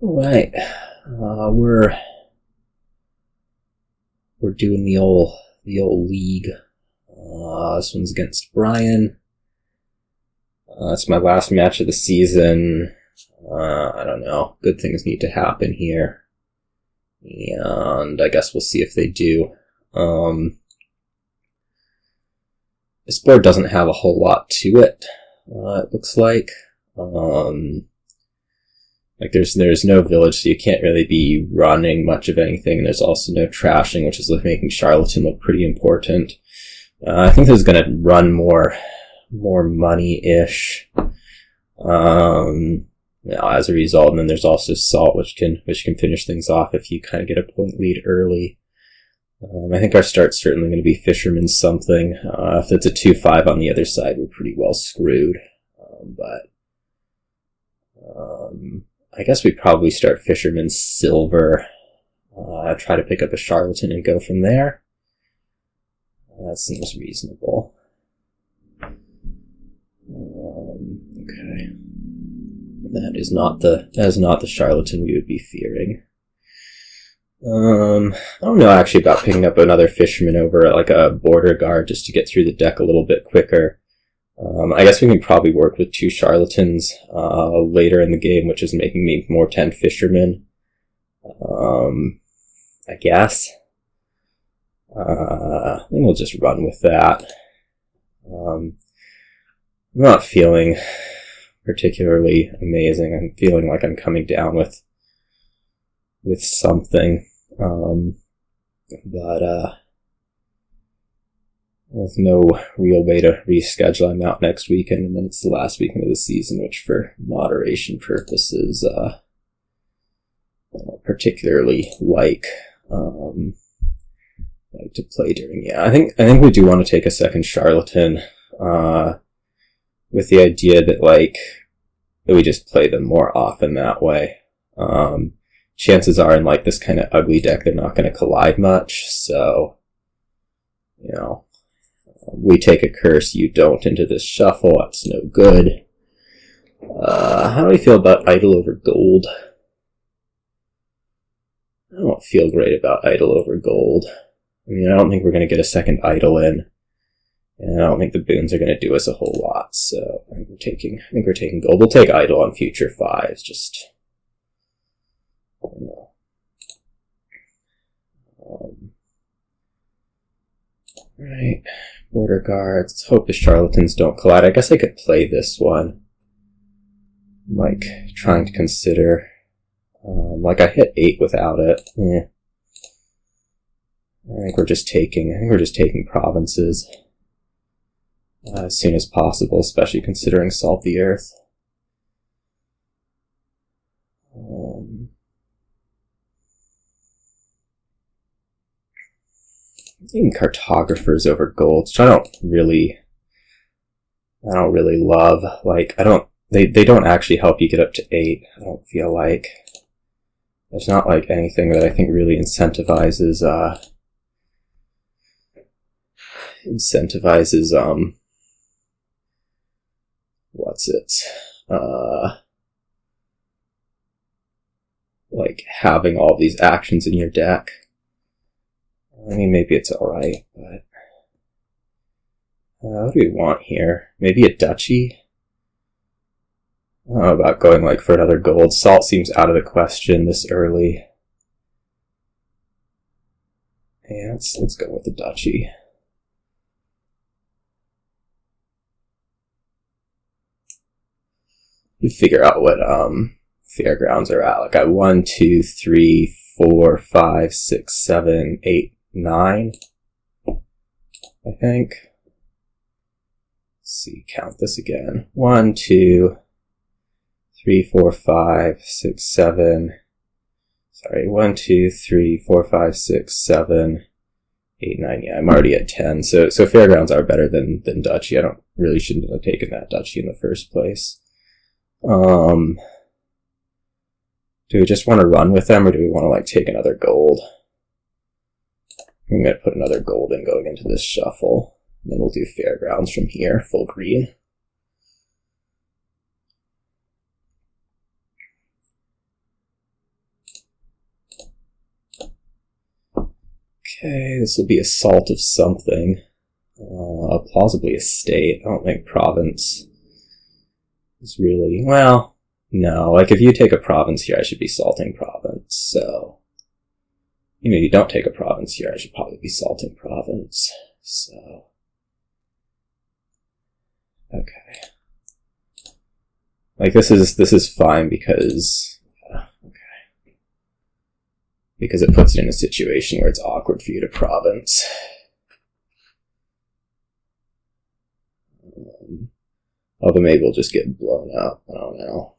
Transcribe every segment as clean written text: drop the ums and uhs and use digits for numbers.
Alright, we're doing the old league. This one's against Bryan. It's my last match of the season. I don't know. Good things need to happen here. And I guess we'll see if they do. This board doesn't have a whole lot to it, it looks like. There's no village, so you can't really be running much of anything, and there's also no trashing, which is making Charlatan look pretty important. I think this is going to run more money-ish. As a result, and then there's also Salt, which can finish things off if you kind of get a point lead early. I think our start's certainly going to be Fisherman something. If it's a 2-5 on the other side, we're pretty well screwed. I guess we probably start Fisherman Silver. Try to pick up a Charlatan and go from there. That seems reasonable. Okay. That is not the Charlatan we would be fearing. I don't know actually about picking up another Fisherman over a border guard just to get through the deck a little bit quicker. I guess we can probably work with 2 Charlatans later in the game, which is making me more 10 Fishermen. I guess. I think we'll just run with that. I'm not feeling particularly amazing. I'm feeling like I'm coming down with something. There's no real way to reschedule. I'm out next weekend, and then it's the last weekend of the season, which for moderation purposes, I don't particularly like to play during. Yeah, I think we do want to take a second Charlatan, with the idea that that we just play them more often that way. Chances are in this kind of ugly deck, they're not going to collide much, so, we take a curse, you don't into this shuffle, that's no good. How do we feel about idle over gold? I don't feel great about idle over gold. I don't think we're going to get a second idle in, and I don't think the boons are going to do us a whole lot, so I think we're taking gold. We'll take idle on future 5s, just... Right, border guards. Let's hope the Charlatans don't collide. I guess I could play this one. Trying to consider. I hit 8 without it. Yeah. I think we're just taking provinces as soon as possible, especially considering Salt the Earth. Even Cartographers over gold, which I don't really love. They don't actually help you get up to 8. I don't feel like there's not anything that I think really incentivizes having all these actions in your deck. Maybe it's alright, but... what do we want here? Maybe a duchy? I don't know about going for another gold. Salt seems out of the question this early. Yeah, let's go with the duchy. You figure out what Fairgrounds are at. I got 1, 2, 3, 4, 5, 6, 7, 8, 9, I think. Let's see, count this again. 1, 2, 3, 4, 5, 6, 7. Sorry, 1, 2, 3, 4, 5, 6, 7, 8, 9. Yeah, I'm already at 10. So Fairgrounds are better than Duchy. I shouldn't have taken that Duchy in the first place. Do we just want to run with them, or do we want to take another gold? I'm going to put another gold in going into this shuffle. And then we'll do Fairgrounds from here, full green. Okay, this will be assault of something. Plausibly a state. I don't think province is really... Well, no. Like, if you take a province here, I should be salting province, so... Even if you don't take a province here, I should probably be salting province, so... Okay. Like, this is fine because... Yeah, okay. Because it puts it in a situation where it's awkward for you to province. Although maybe we'll just get blown up, I don't know.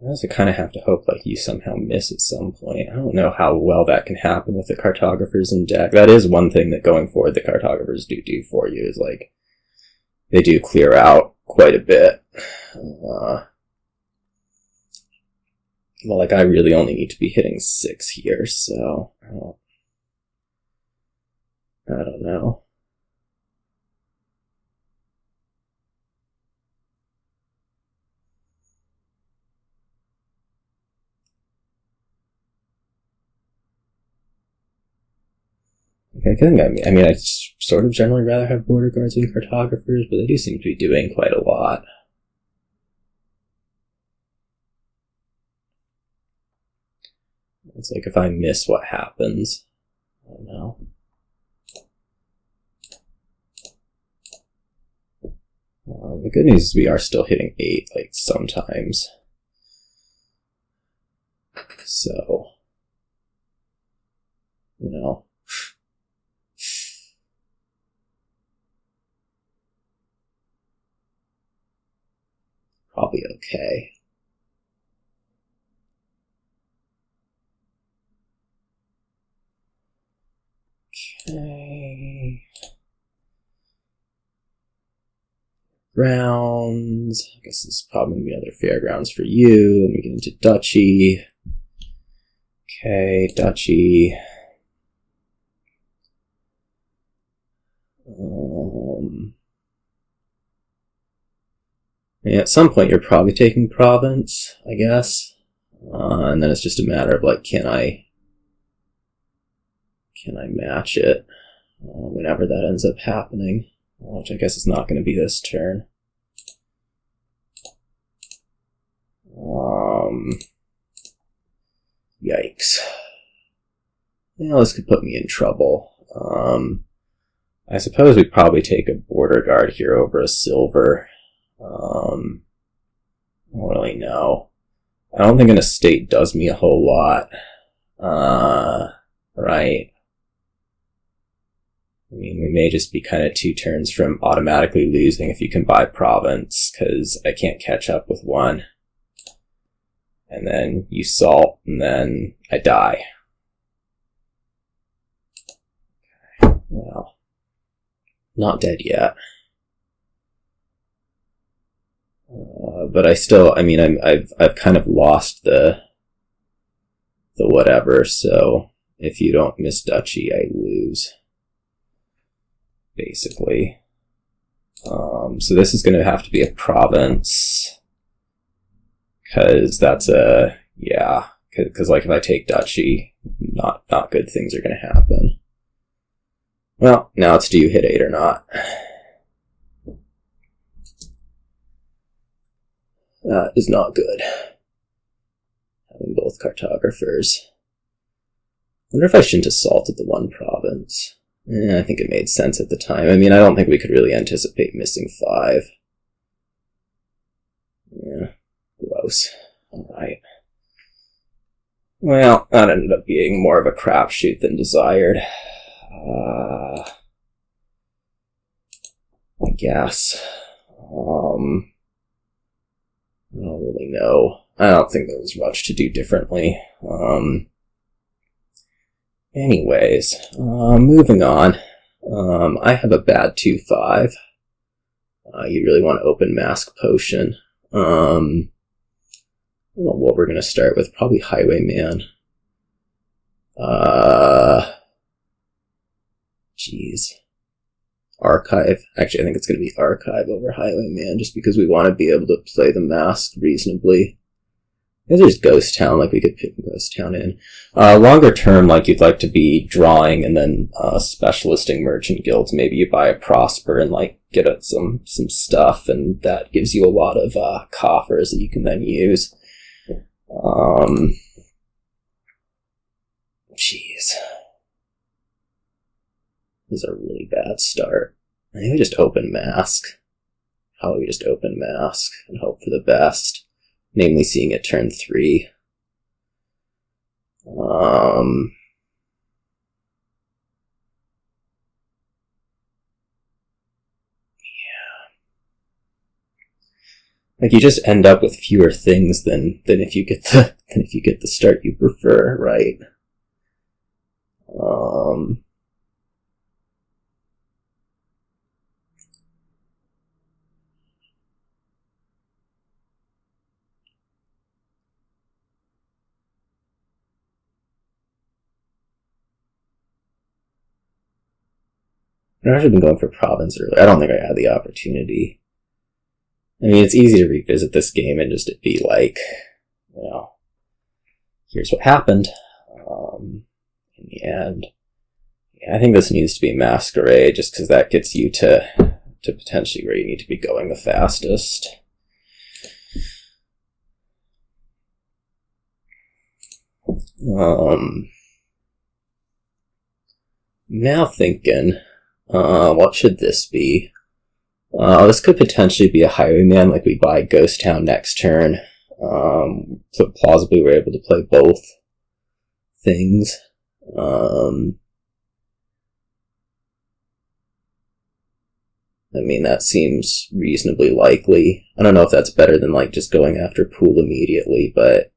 I also kind of have to hope like you somehow miss at some point. I don't know how well that can happen with the Cartographers in deck. That is one thing that going forward the Cartographers do for you, is like they do clear out quite a bit. Well, like I really only need to be hitting 6 here, so I don't know. I mean, I sort of generally rather have border guards than cartographers, but they do seem to be doing quite a lot. It's like if I miss, what happens? I don't know. The good news is we are still hitting 8, like, sometimes. So, you know. Probably okay. Okay. Grounds. I guess this is probably going to be another fairgrounds for you. Then we get into duchy. Okay, duchy. Yeah, at some point you're probably taking province, I guess. And then it's just a matter of like, can I match it whenever that ends up happening? Which I guess is not going to be this turn. Yikes. Yeah, this could put me in trouble. I suppose we'd probably take a border guard here over a silver. I don't really know. I don't think an estate does me a whole lot. Right. I mean, we may just be kind of 2 turns from automatically losing if you can buy province, because I can't catch up with 1. And then you salt, and then I die. Okay, well, not dead yet. But I still, I mean, I've kind of lost the whatever, so if you don't miss duchy, I lose. Basically. So this is going to have to be a province. Because that's a, yeah, because like if I take duchy, not good things are going to happen. Well, now it's do you hit 8 or not. That is not good. Having both cartographers. I wonder if I shouldn't have assaulted the 1 province. I think it made sense at the time. I mean, I don't think we could really anticipate missing 5. Yeah, gross. Alright. Well, that ended up being more of a crapshoot than desired. I guess. I don't really know. I don't think there was much to do differently. Anyways, moving on. I have a bad 2-5. You really want to open Mask Potion. I don't know what we're going to start with. Probably Highwayman. Jeez. Archive. Actually, I think it's going to be Archive over Highwayman, just because we want to be able to play the mask reasonably. If there's Ghost Town, like we could pick Ghost Town in. Longer term, like you'd like to be drawing and then specialisting merchant guilds. Maybe you buy a Prosper and like get some stuff, and that gives you a lot of coffers that you can then use. Jeez. This is a really bad start. I think we just open Mask. How about we just open Mask and hope for the best? Namely, seeing it turn 3. Like you just end up with fewer things than if you get the start you prefer, right? I should have been going for Province earlier. I don't think I had the opportunity. I mean, it's easy to revisit this game and just be like, here's what happened. In the end, yeah, I think this needs to be Masquerade, just because that gets you to potentially where you need to be going the fastest. Now thinking, what should this be? This could potentially be a Highwayman, like we buy Ghost Town next turn. So plausibly we're able to play both things. I mean, that seems reasonably likely. I don't know if that's better than like just going after Pool immediately, but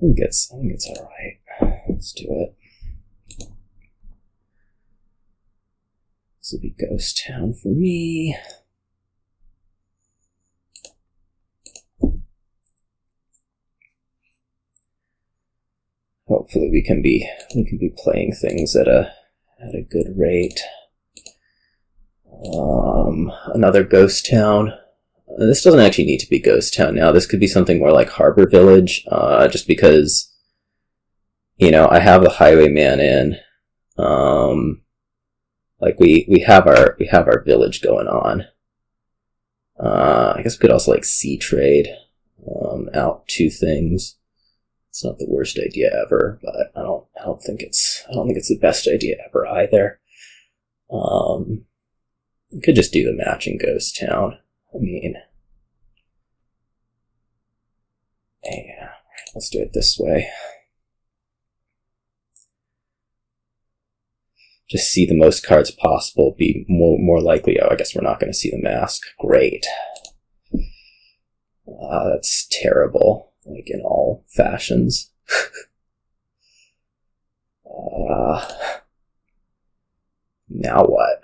I think it's alright. Let's do it. This will be Ghost Town for me. Hopefully we can be playing things at a good rate. Another Ghost Town. This doesn't actually need to be Ghost Town now. This could be something more like Harbor Village, just because, I have the Highwayman in. Like we have our village going on. I guess we could also like sea trade out 2 things. It's not the worst idea ever, but I don't think it's the best idea ever either. We could just do the matching Ghost Town. I mean, yeah, let's do it this way. Just see the most cards possible, be more likely. Oh, I guess we're not going to see the mask. Great. That's terrible, like in all fashions. Now what?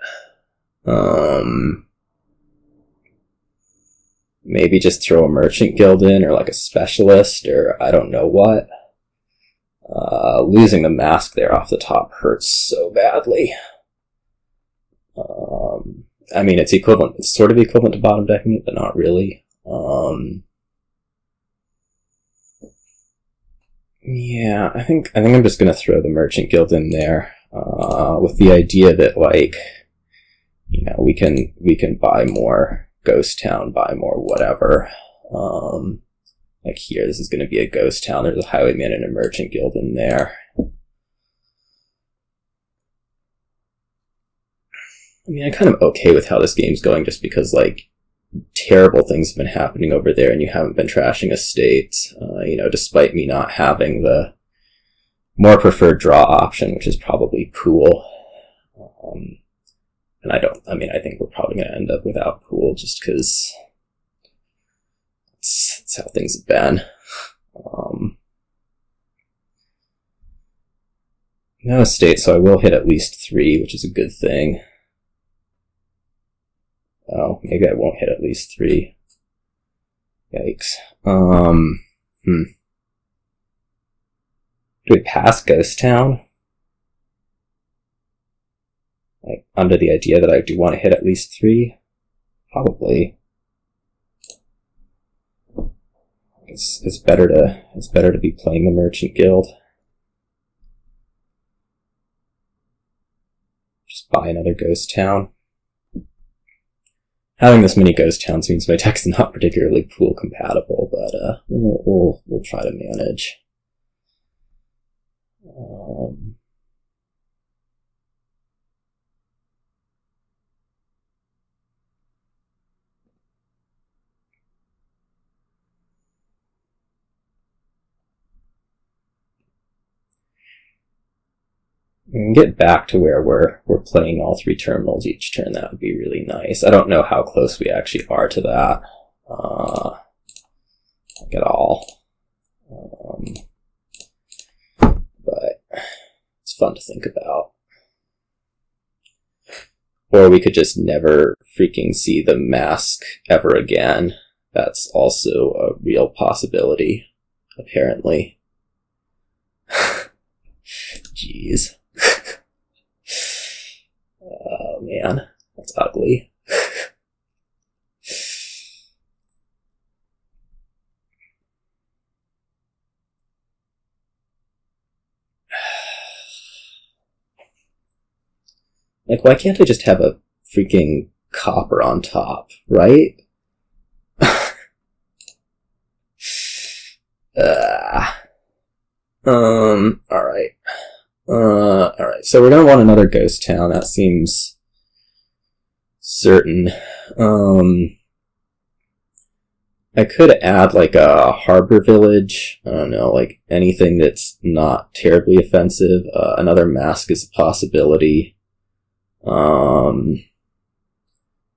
Maybe just throw a merchant guild in, or like a specialist, or I don't know what. Losing the mask there off the top hurts so badly. I mean, it's equivalent. It's sort of equivalent to bottom decking it, but not really. Yeah, I think I'm just gonna throw the merchant guild in there, with the idea that like, we can buy more Ghost Town, buy more whatever. Like here, this is going to be a Ghost Town. There's a Highwayman and a Merchant Guild in there. I mean, I'm kind of okay with how this game's going, just because, like, terrible things have been happening over there and you haven't been trashing estates, despite me not having the more preferred draw option, which is probably Pool. And I think we're probably going to end up without Pool, just because that's how things have been. No estate, so I will hit at least 3, which is a good thing. Oh, maybe I won't hit at least 3. Yikes. Do we pass Ghost Town? under the idea that I do want to hit at least 3? Probably. It's better to be playing the Merchant Guild. Just buy another ghost town. Having this many ghost towns means my deck's not particularly pool compatible, but we'll try to manage. And get back to where we're playing all 3 terminals each turn. That would be really nice. I don't know how close we actually are to that, like at all. But it's fun to think about. Or we could just never freaking see the mask ever again. That's also a real possibility, apparently. Jeez. Oh man, that's ugly. Like, why can't I just have a freaking copper on top, right? Alright. Alright, so we're gonna want another ghost town. That seems certain. I could add like a harbor village. I don't know, like anything that's not terribly offensive. Another mask is a possibility.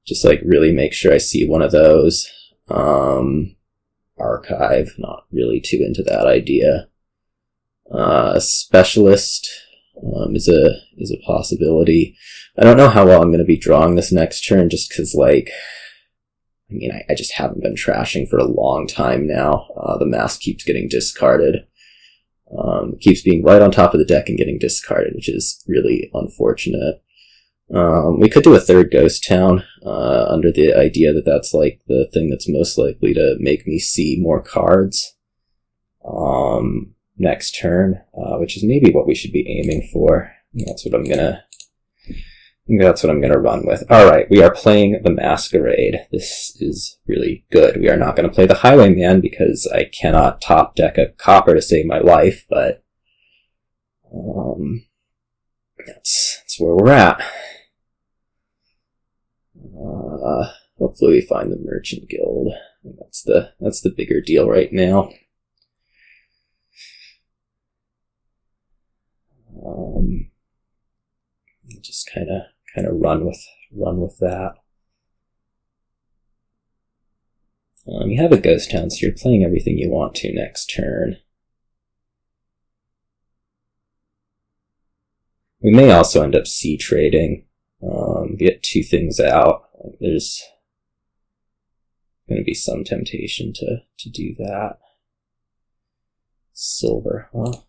Just like really make sure I see one of those. Archive, not really too into that idea. Specialist is a possibility. I don't know how well I'm going to be drawing this next turn, just because, like, I mean, I just haven't been trashing for a long time now. The mask keeps getting discarded. Keeps being right on top of the deck and getting discarded, which is really unfortunate. We could do a third ghost town, under the idea that that's, like, the thing that's most likely to make me see more cards. Next turn, which is maybe what we should be aiming for. That's what I'm gonna run with. Alright, we are playing the Masquerade. This is really good. We are not gonna play the Highwayman because I cannot top deck a copper to save my life, but that's where we're at. Hopefully we find the Merchant Guild. That's the bigger deal right now. Just kind of run with that. You have a ghost town, so you're playing everything you want to next turn. We may also end up sea trading. Get 2 things out. There's going to be some temptation to do that. Silver, huh?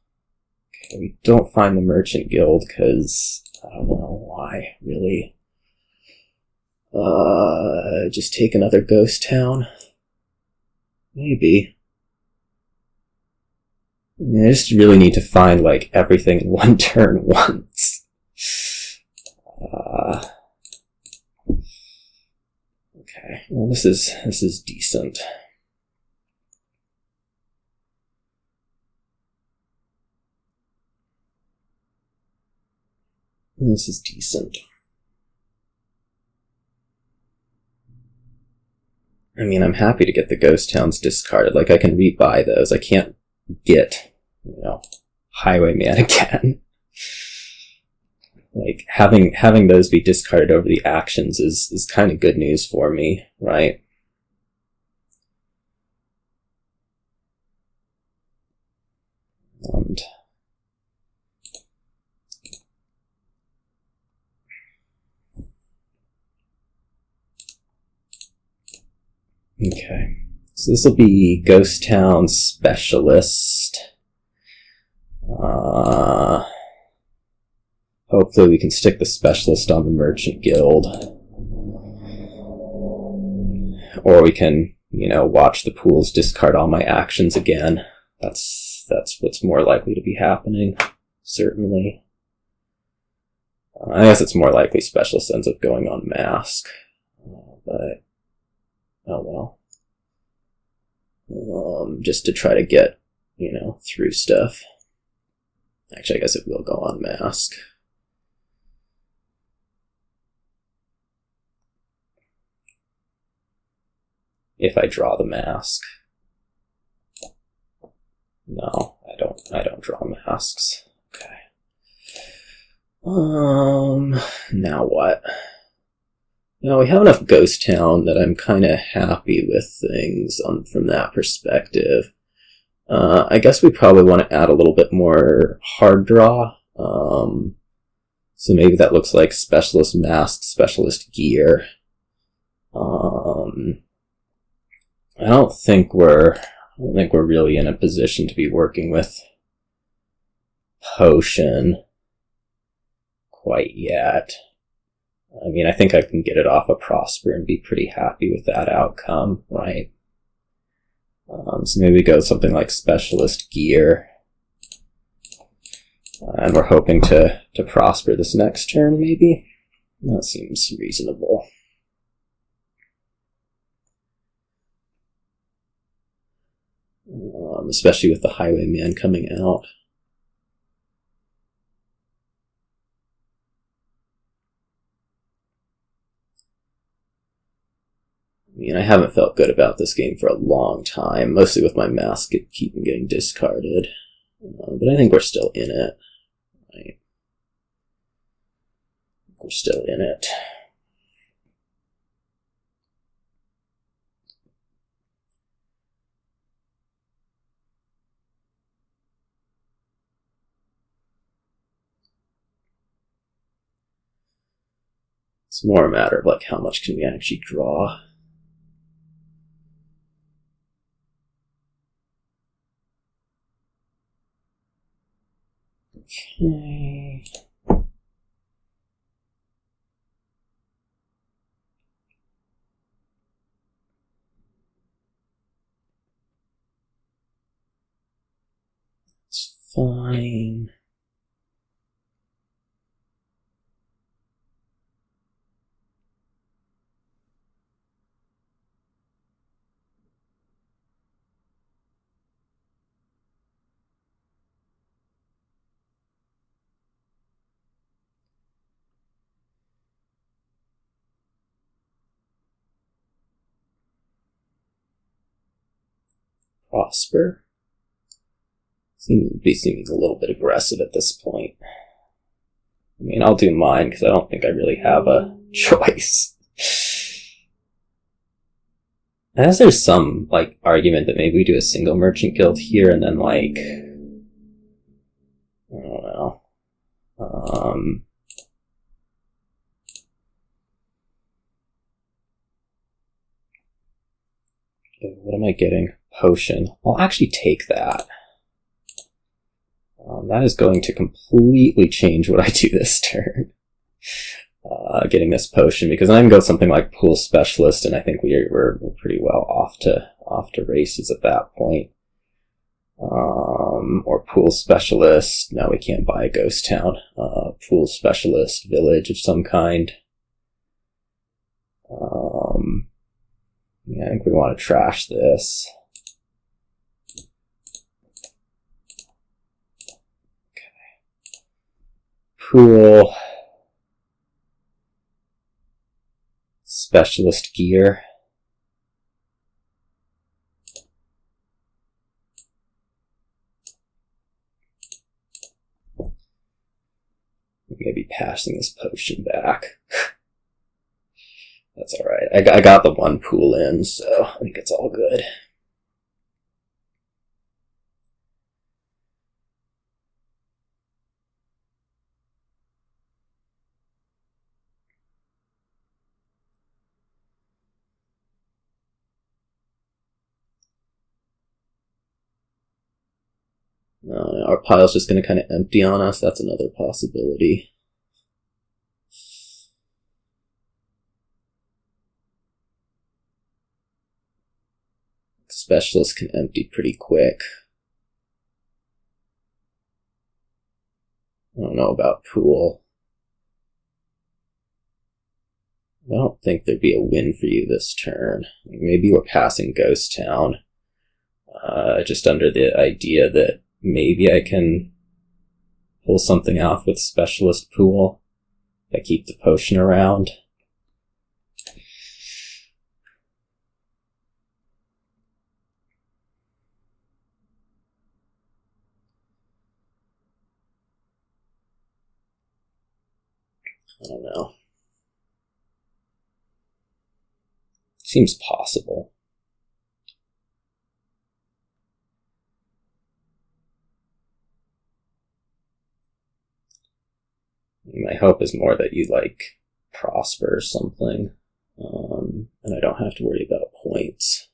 Okay, we don't find the Merchant Guild because I don't know why, really. Just take another ghost town? Maybe. I just really need to find, like, everything in one turn once. Okay, well, this is decent. This is decent. I mean, I'm happy to get the ghost towns discarded. Like, I can rebuy those. I can't get, Highwayman again. Like, having those be discarded over the actions is kind of good news for me, right? And okay, so this will be Ghost Town Specialist. hopefully we can stick the specialist on the merchant guild. Or we can, watch the pools discard all my actions again. That's what's more likely to be happening, certainly. I guess it's more likely specialist ends up going on mask. But, oh well. Just to try to get, through stuff. Actually, I guess it will go on mask. If I draw the mask. No, I don't draw masks. Okay. Now what? Now we have enough Ghost Town that I'm kind of happy with things from that perspective. I guess we probably want to add a little bit more hard draw. So maybe that looks like specialist mask, specialist gear. I don't think we're really in a position to be working with potion quite yet. I mean, I think I can get it off of Prosper and be pretty happy with that outcome, right? So maybe we go something like specialist gear. And we're hoping to prosper this next turn, maybe? That seems reasonable. Especially with the Highwayman coming out. I mean, I haven't felt good about this game for a long time, mostly with my mask keeping getting discarded. But I think we're still in it. Right? We're still in it. It's more a matter of like how much can we actually draw. Okay. It's fine. Prosper. Seeming a little bit aggressive at this point. I mean, I'll do mine because I don't think I really have a choice. As there's some argument that maybe we do a single merchant guild here and then I don't know. What am I getting? Potion. I'll actually take that. That is going to completely change what I do this turn. Getting this potion, because I can go something like Pool Specialist, and I think we're pretty well off to races at that point. Or Pool Specialist. No, we can't buy a Ghost Town. Pool Specialist, Village of some kind. Yeah, I think we want to trash this. Pool Specialist gear. Maybe passing this potion back. That's alright. I got the one pool in, so I think it's all good. Our pile's just going to kind of empty on us. That's another possibility. specialist can empty pretty quick. I don't know about pool. I don't think there'd be a win for you this turn. Maybe we're passing Ghost Town. Just under the idea that maybe I can pull something off with Specialist Pool if I keep the potion around. I don't know. Seems possible. My hope is more that you, like, prosper or something, and I don't have to worry about points.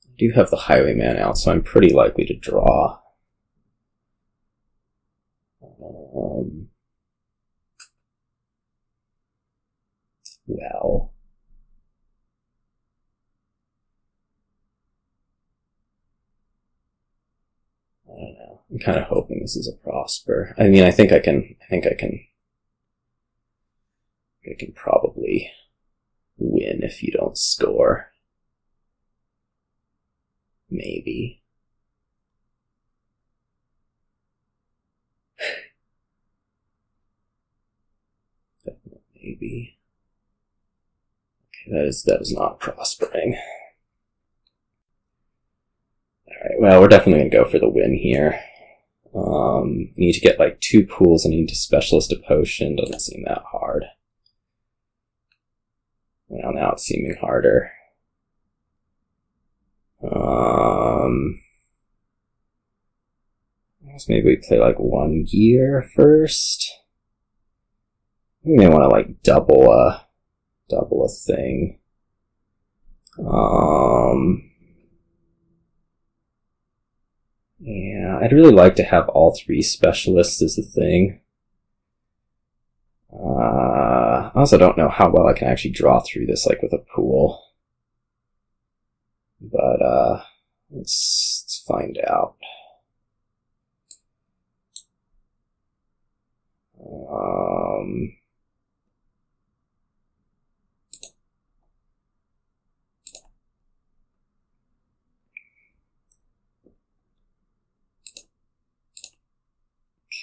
I do have the Highwayman out, so I'm pretty likely to draw. Well... I don't know. I'm kind of hoping this is a prosper. I mean, I think I can probably win if you don't score. Maybe. Maybe. Okay, that is not prospering. Alright, well, we're definitely going to go for the win here. I need to get like 2 pools and I need to specialist a potion. Doesn't seem that hard. Well, now it's seeming harder. I guess maybe we play like 1 gear first. We may want to like double a thing. Yeah, I'd really like to have all 3 specialists as a thing. I also don't know how well I can actually draw through this, like with a pool. But let's find out.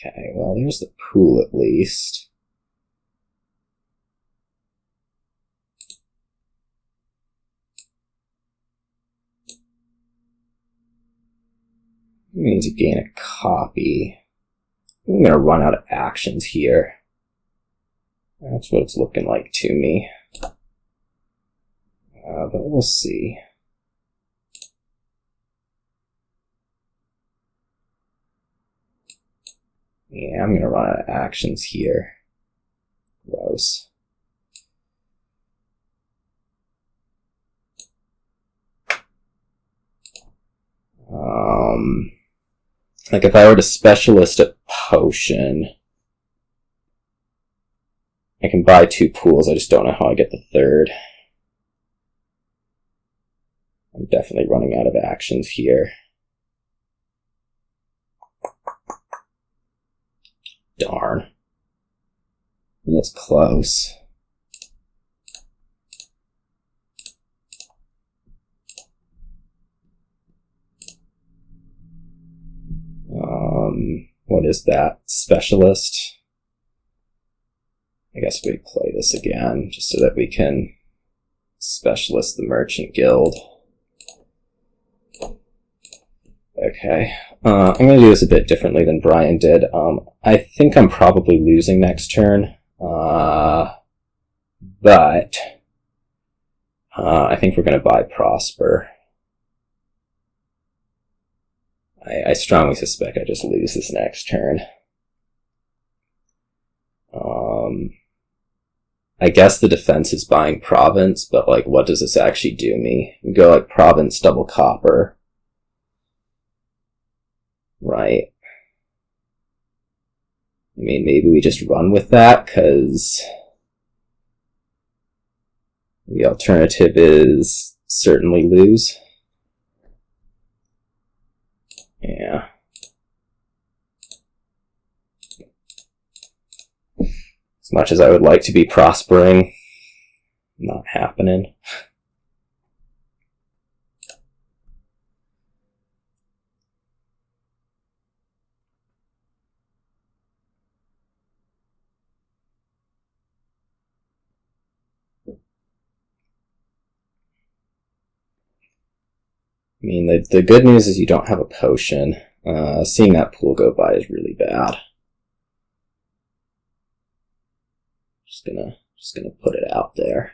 Okay, well, there's the pool at least. We need to gain a copy. I'm going to run out of actions here. That's what it's looking like to me. But we'll see. Yeah, I'm going to run out of actions here. Gross. Like if I were to specialist a potion, I can buy 2 pools, I just don't know how I get the 3rd. I'm definitely running out of actions here. Darn. That's close. What is that? Specialist? I guess we play this again, just so that we can specialist the Merchant Guild. Okay. I'm going to do this a bit differently than Bryan did. I think I'm probably losing next turn. But I think we're going to buy Prosper. I strongly suspect I just lose this next turn. I guess the defense is buying Province, but like, what does this actually do me? We go like Province, double copper. Right. I mean, maybe we just run with that, because The alternative is certainly lose. Yeah. As much as I would like to be prospering, not happening. I mean, the good news is you don't have a potion. Seeing that pool go by is really bad. Just gonna put it out there.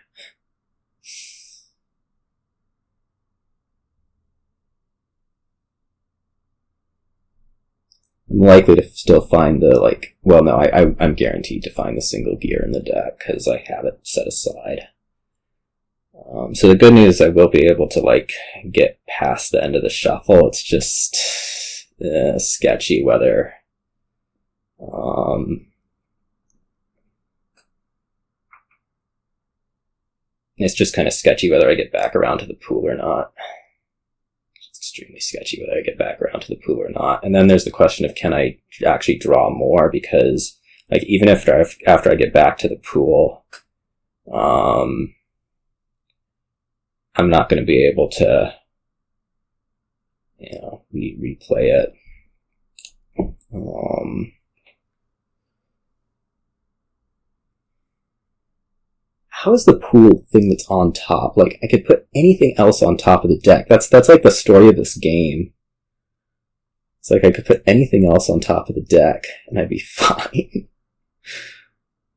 I'm likely to still find the, like, well, no, I'm guaranteed to find the single gear in the deck because I have it set aside. So the good news is I will be able to, like, get past the end of the shuffle. It's just sketchy whether it's just kind of sketchy whether I get back around to the pool or not. It's extremely sketchy whether I get back around to the pool or not. And then there's the question of, can I actually draw more? Because, like, even after I get back to the pool, I'm not going to be able to, replay it. How is the pool thing that's on top? Like, I could put anything else on top of the deck. That's like the story of this game. It's like I could put anything else on top of the deck, and I'd be fine.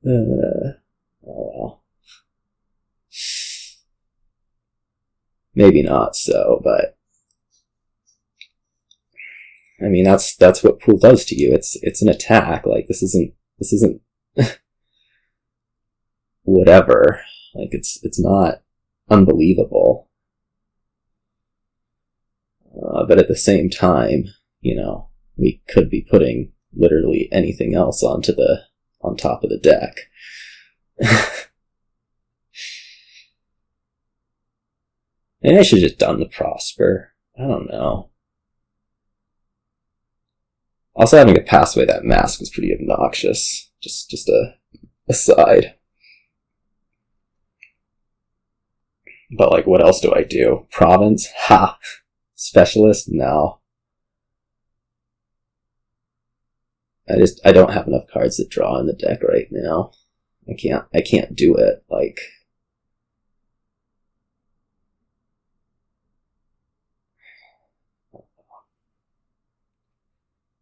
Oh well. Maybe not so, but I mean that's what pool does to you. It's an attack. Like, this isn't whatever. Like, it's not unbelievable. But at the same time, we could be putting literally anything else on top of the deck. Maybe I should have just done the Prosper. I don't know. Also, having to pass away that mask was pretty obnoxious. Just a aside. But, like, what else do I do? Province? Ha! Specialist? No. I don't have enough cards to draw in the deck right now. I can't do it. Like,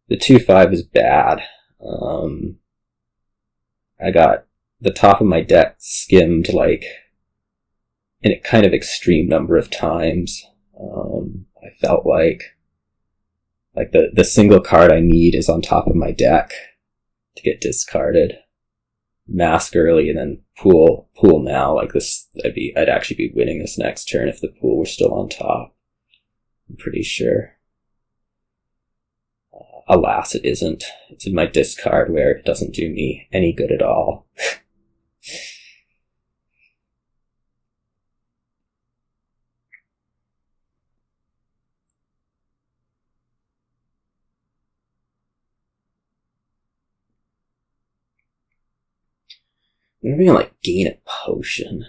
the 2/5 is bad. I got the top of my deck skimmed, like, in a kind of extreme number of times. I felt like the single card I need is on top of my deck to get discarded. Mask early and then pool now. Like, this, I'd actually be winning this next turn if the pool were still on top. I'm pretty sure. Alas, it isn't. It's in my discard where it doesn't do me any good at all. I'm gonna like gain a potion.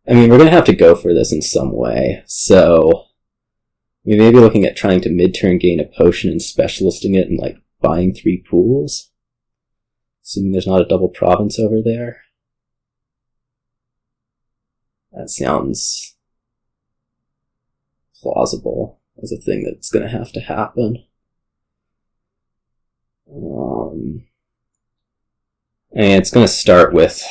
I mean, we're gonna have to go for this in some way, so we may be looking at trying to mid-turn gain a potion and specialisting it and, like, buying 3 pools. Assuming there's not a double province over there. That sounds plausible as a thing that's gonna have to happen. And it's gonna start with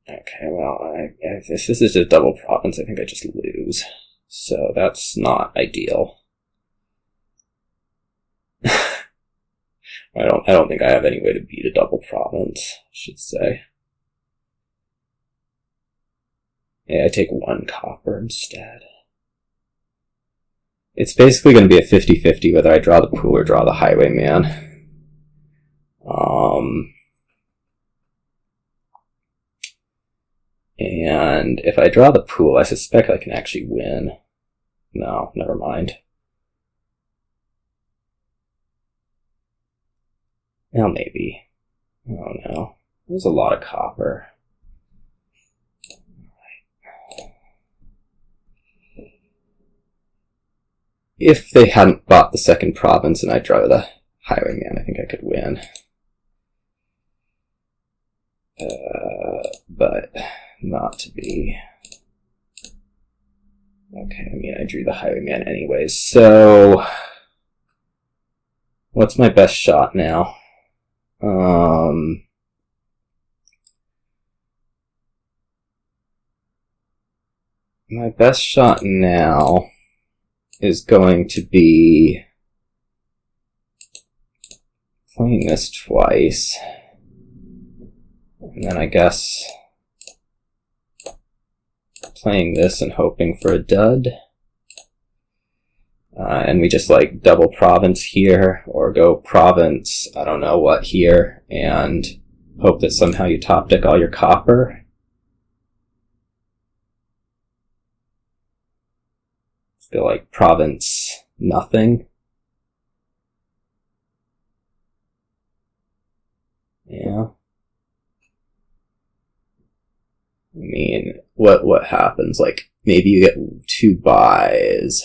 okay, well, if this is a double province, I think I just lose. So that's not ideal. I don't think I have any way to beat a double province, I should say. Yeah, I take 1 copper instead. It's basically going to be a 50-50 whether I draw the pool or draw the Highwayman. And if I draw the pool, I suspect I can actually win. No, never mind. Well, maybe. Oh no. There's a lot of copper. If they hadn't bought the second province and I draw the Highwayman, I think I could win. But not to be. Okay, I mean, I drew the Highwayman anyways, so what's my best shot now? My best shot now is going to be playing this twice, and then I guess playing this and hoping for a dud. And we just like double province here, or go province, I don't know what here, and hope that somehow you top deck all your copper. Feel like province nothing. Yeah. I mean, what happens? Like, maybe you get 2 buys.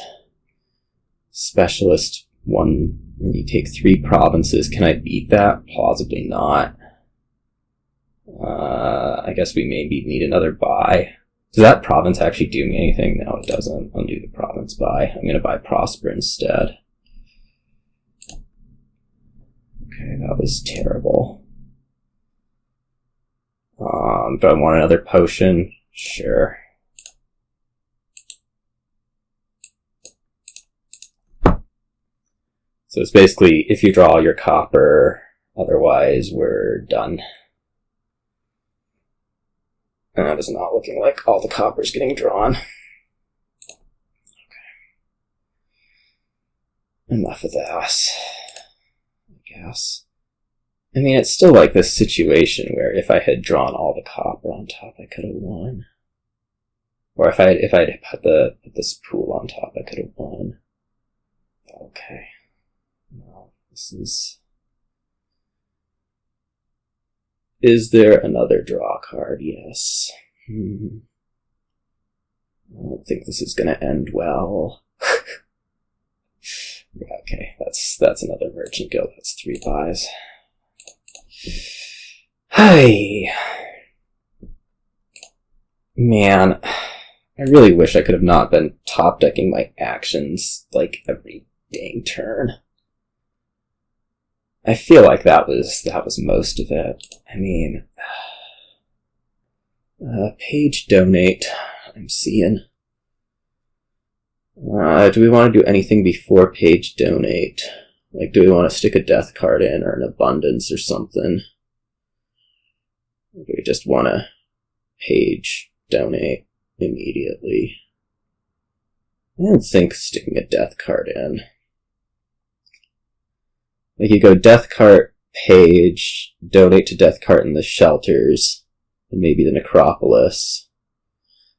Specialist 1, and you take 3 provinces. Can I beat that? Plausibly not. I guess we maybe need another buy. Does that province actually do me anything? No, it doesn't. Undo the province buy. I'm going to buy Prosper instead. Okay, that was terrible. Do I want another potion? Sure. So it's basically, if you draw your copper, otherwise we're done. And that is not looking like all the copper's getting drawn. Okay. Enough of that, I guess. I mean, it's still like this situation where if I had drawn all the copper on top, I could have won. Or if I had put this pool on top, I could have won. Okay. No, this is... Is there another draw card? Yes. I don't think this is going to end well. Yeah, okay, that's another merchant guild. That's 3 buys. Hi. Man, I really wish I could have not been top decking my actions like every dang turn. I feel like that was most of it. I mean, page donate, I'm seeing. Do we want to do anything before page donate? Like, do we want to stick a death card in, or an abundance or something? Or do we just want to page donate immediately? I don't think sticking a death card in. Like, you go death cart, page, donate to death cart in the shelters, and maybe the necropolis.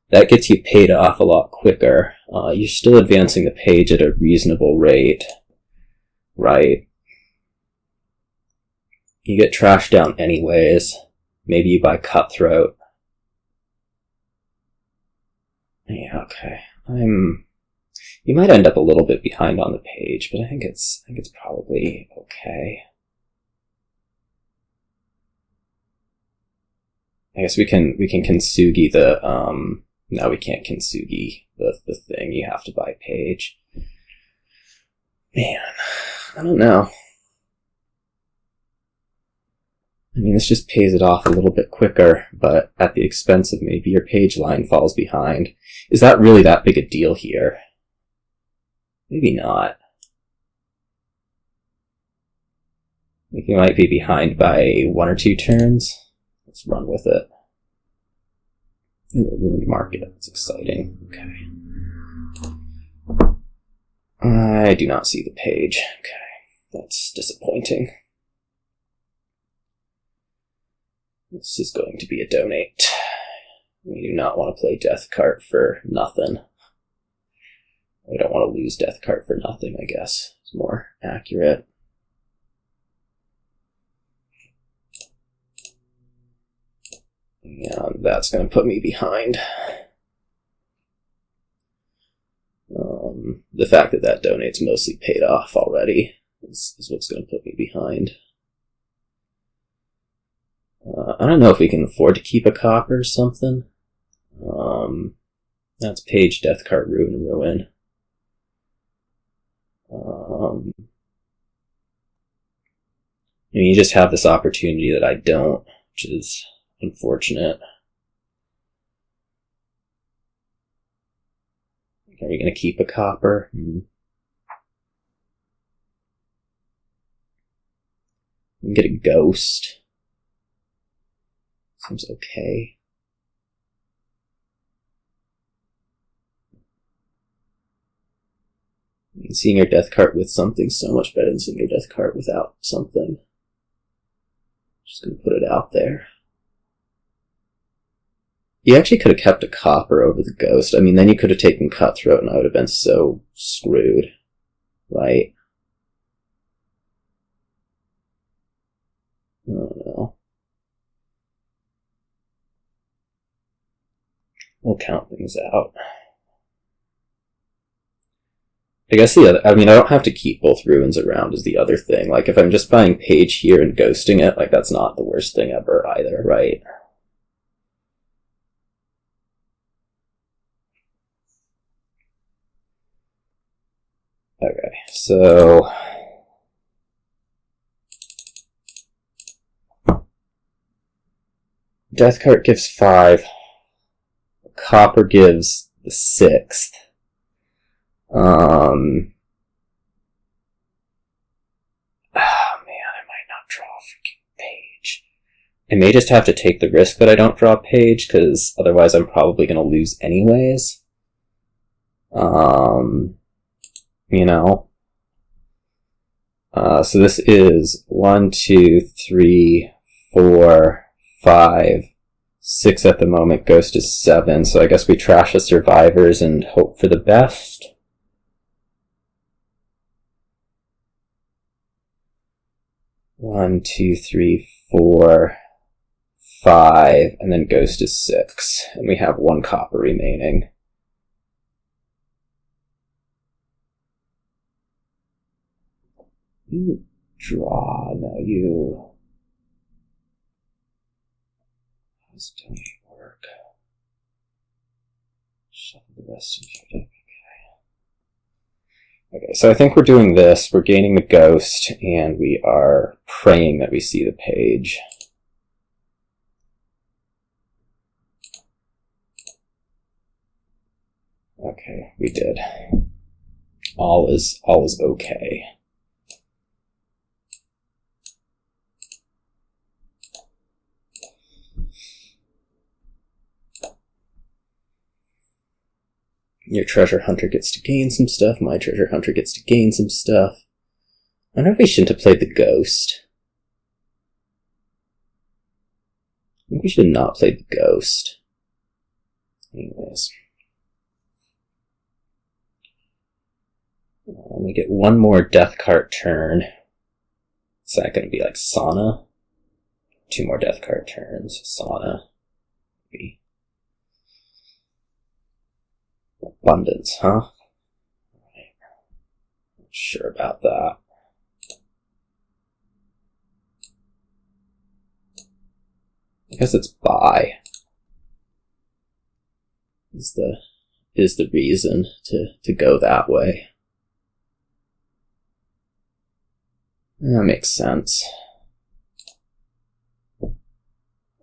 That gets you paid off a lot quicker. You're still advancing the page at a reasonable rate, right? You get trashed down anyways. Maybe you buy Cutthroat. Yeah, okay. You might end up a little bit behind on the page, but I think it's probably okay. I guess we can Kintsugi the no, we can't Kintsugi the thing. You have to buy page. Man, I don't know. I mean, this just pays it off a little bit quicker, but at the expense of maybe your page line falls behind. Is that really that big a deal here? Maybe not. I think you might be behind by 1 or 2 turns. Let's run with it. Ooh, a wound market. That's exciting. Okay. I do not see the page. Okay. That's disappointing. This is going to be a donate. We do not want to play Death Cart for nothing. We don't want to lose Death Cart for nothing, I guess. It's more accurate. And that's going to put me behind. The fact that that donate's mostly paid off already is what's going to put me behind. I don't know if we can afford to keep a copper or something. That's Page, Death Cart, Ruin, Ruin. You just have this opportunity that I don't, which is unfortunate. Are we going to keep a copper? We can get a ghost. Seems okay. I mean, seeing your death cart with something so much better than seeing your death cart without something. Just gonna put it out there. You actually could have kept a copper over the ghost. I mean, then you could have taken Cutthroat and I would have been so screwed. Right? I don't know. We'll count things out. I guess the other, I mean, I don't have to keep both ruins around is the other thing. Like, if I'm just buying Page here and ghosting it, like, that's not the worst thing ever either, right? Okay, so... Death Cart gives 5. Copper gives the 6th. Oh man, I might not draw a freaking Page. I may just have to take the risk that I don't draw a Page, because otherwise I'm probably going to lose anyways. You know. So this is 1, 2, 3, 4, 5, 6 at the moment. Ghost is 7, so I guess we trash the survivors and hope for the best. One, 2, 3, 4, 5, and then Ghost is 6, and we have 1 copper remaining. You draw, no, you... How does donate work? Shuffle the rest of your deck. Okay, so I think we're doing this. We're gaining the ghost, and we are praying that we see the Page. Okay, we did. All is okay. Your treasure hunter gets to gain some stuff, my treasure hunter gets to gain some stuff. I wonder if we shouldn't have played the ghost. I think we should have not played the ghost. Anyways. We get 1 more death cart turn. Is that going to be like Sauna? 2 more death cart turns. Sauna. Maybe. Abundance, huh? Right. Not sure about that. I guess it's buy. Is the reason to go that way. That makes sense.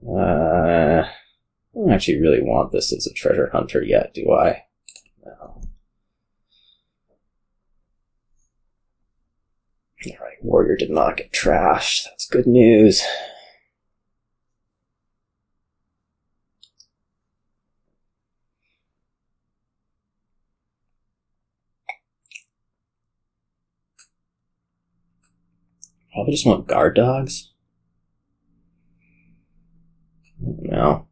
I don't actually really want this as a treasure hunter yet, do I? No. Alright, Warrior did not get trashed. That's good news. Probably just want guard dogs. I don't know.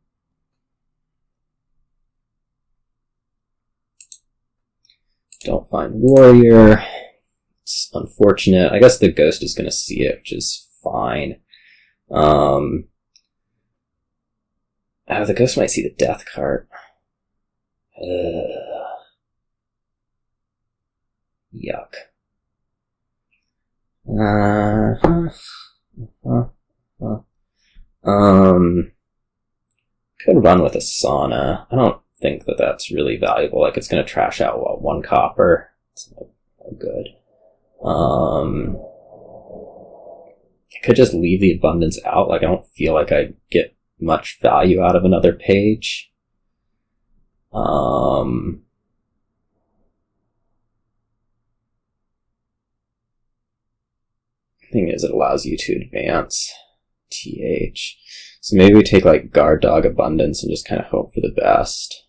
Don't find warrior. It's unfortunate. I guess the ghost is going to see it, which is fine. The ghost might see the death cart. Yuck. Could run with a sauna. I don't think that that's really valuable. Like, it's going to trash out, what, 1 copper? It's no good. I could just leave the abundance out. Like, I don't feel like I get much value out of another page. Thing is, it allows you to advance. TH. So maybe we take like guard dog abundance and just kind of hope for the best.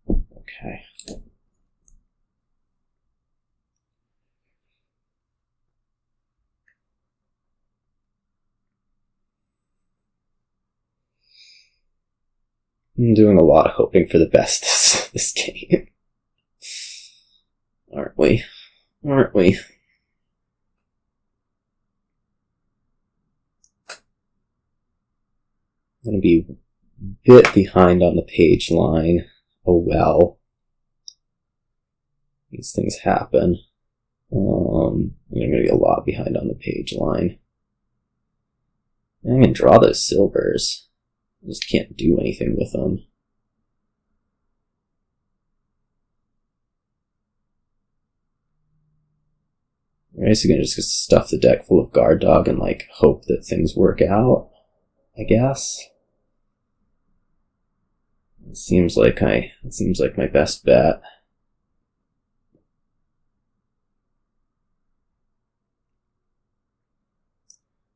Okay. I'm doing a lot of hoping for the best this game. Aren't we? Aren't we? I'm going to be a bit behind on the page line. Oh well. These things happen. I'm going to be a lot behind on the page line. I can draw those silvers. I just can't do anything with them. I'm basically going to just stuff the deck full of guard dog and like hope that things work out, I guess. It seems like my best bet.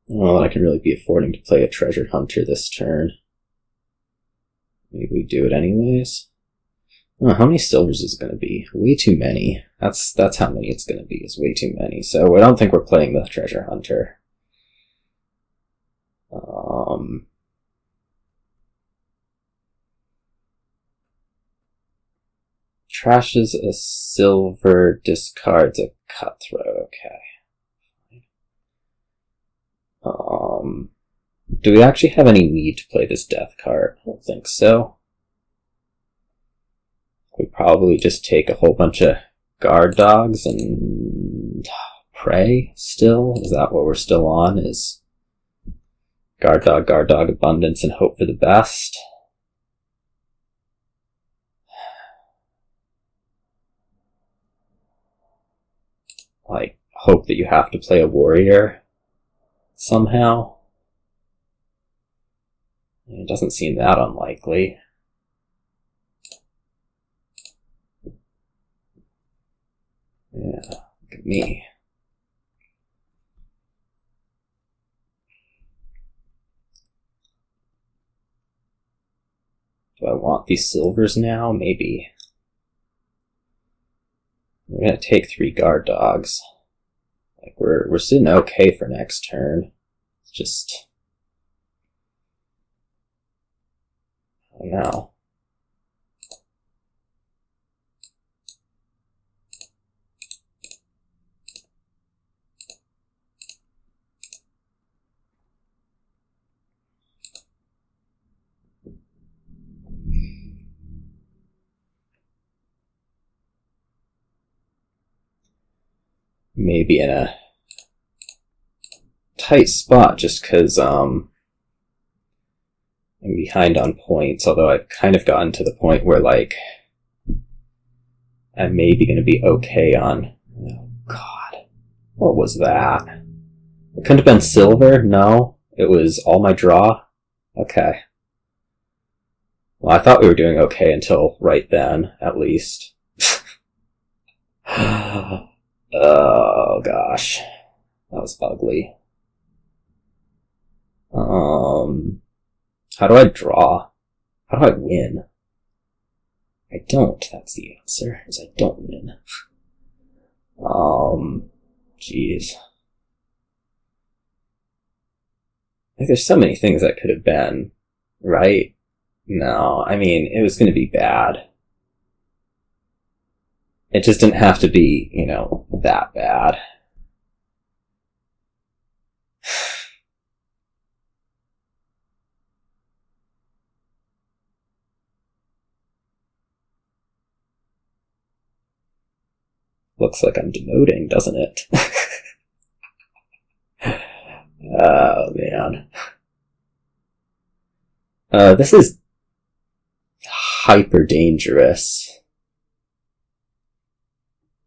I don't know that I can really be affording to play a treasure hunter this turn. Maybe we do it anyways. Oh, how many silvers is it going to be? Way too many. That's how many it's going to be, is way too many. So I don't think we're playing the treasure hunter. Trashes a silver, discards a cutthroat. Okay. Do we actually have any need to play this death card? I don't think so. We probably just take a whole bunch of guard dogs and pray still? Is that what we're still on? Is guard dog, abundance, and hope for the best? Like, hope that you have to play a warrior somehow? It doesn't seem that unlikely. Yeah, look at me. Do I want these silvers now? Maybe. We're gonna take 3 guard dogs. Like, we're sitting okay for next turn. It's just, I don't know. Maybe in a tight spot just because I'm behind on points, although I've kind of gotten to the point where, like, I'm maybe going to be okay on... Oh, God. What was that? It couldn't have been silver? No? It was all my draw? Okay. Well, I thought we were doing okay until right then, at least. Oh, gosh. That was ugly. How do I draw? How do I win? I don't, that's the answer, is I don't win. Jeez. Like, there's so many things that could have been, right? No, I mean, it was going to be bad. It just didn't have to be, that bad. Looks like I'm demoting, doesn't it? Oh, man. This is hyper dangerous.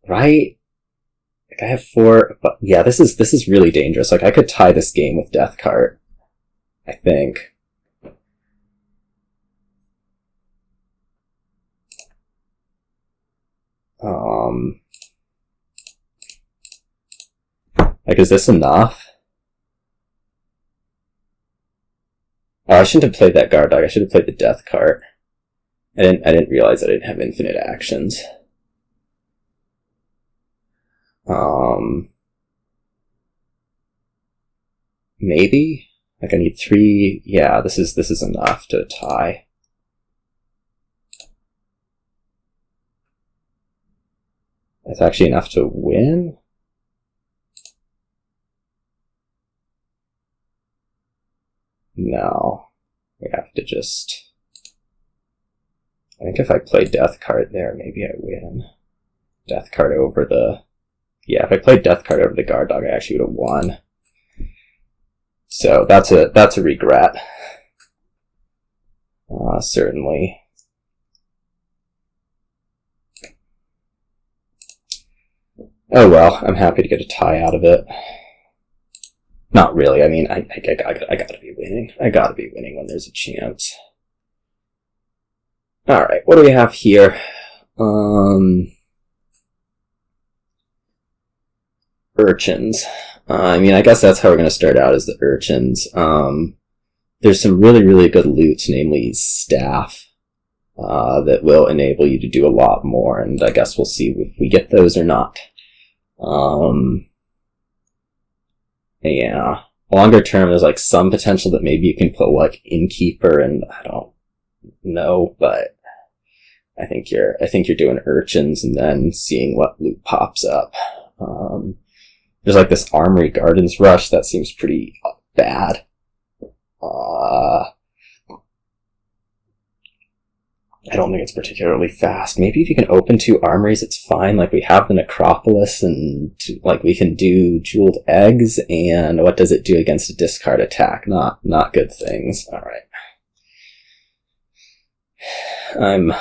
Right? Like, I have 4, but yeah, this is really dangerous. Like, I could tie this game with Death Cart, I think. Like, is this enough? Oh, I shouldn't have played that guard dog. I should have played the Death Cart. I didn't realize I didn't have infinite actions. Maybe? Like, I need 3. Yeah, this is enough to tie. That's actually enough to win? No. We have to just... I think if I play Death Card there, maybe I win. Death Card over the... Yeah, if I played Death Card over the guard dog, I actually would have won. So that's a regret. Certainly. Oh well, I'm happy to get a tie out of it. Not really, I mean, I gotta be winning. I gotta be winning when there's a chance. Alright, what do we have here? Urchins. I mean, I guess that's how we're going to start out, is the Urchins. There's some really, really good loot, namely staff, that will enable you to do a lot more, and I guess we'll see if we get those or not. Yeah. Longer term, there's like some potential that maybe you can put like Innkeeper, and I don't know, but I think you're doing Urchins and then seeing what loot pops up. There's like this Armory Gardens rush that seems pretty bad. I don't think it's particularly fast. Maybe if you can open 2 armories, it's fine. Like, we have the Necropolis, and like we can do Jeweled Eggs, and what does it do against a discard attack? Not good things. All right. I'm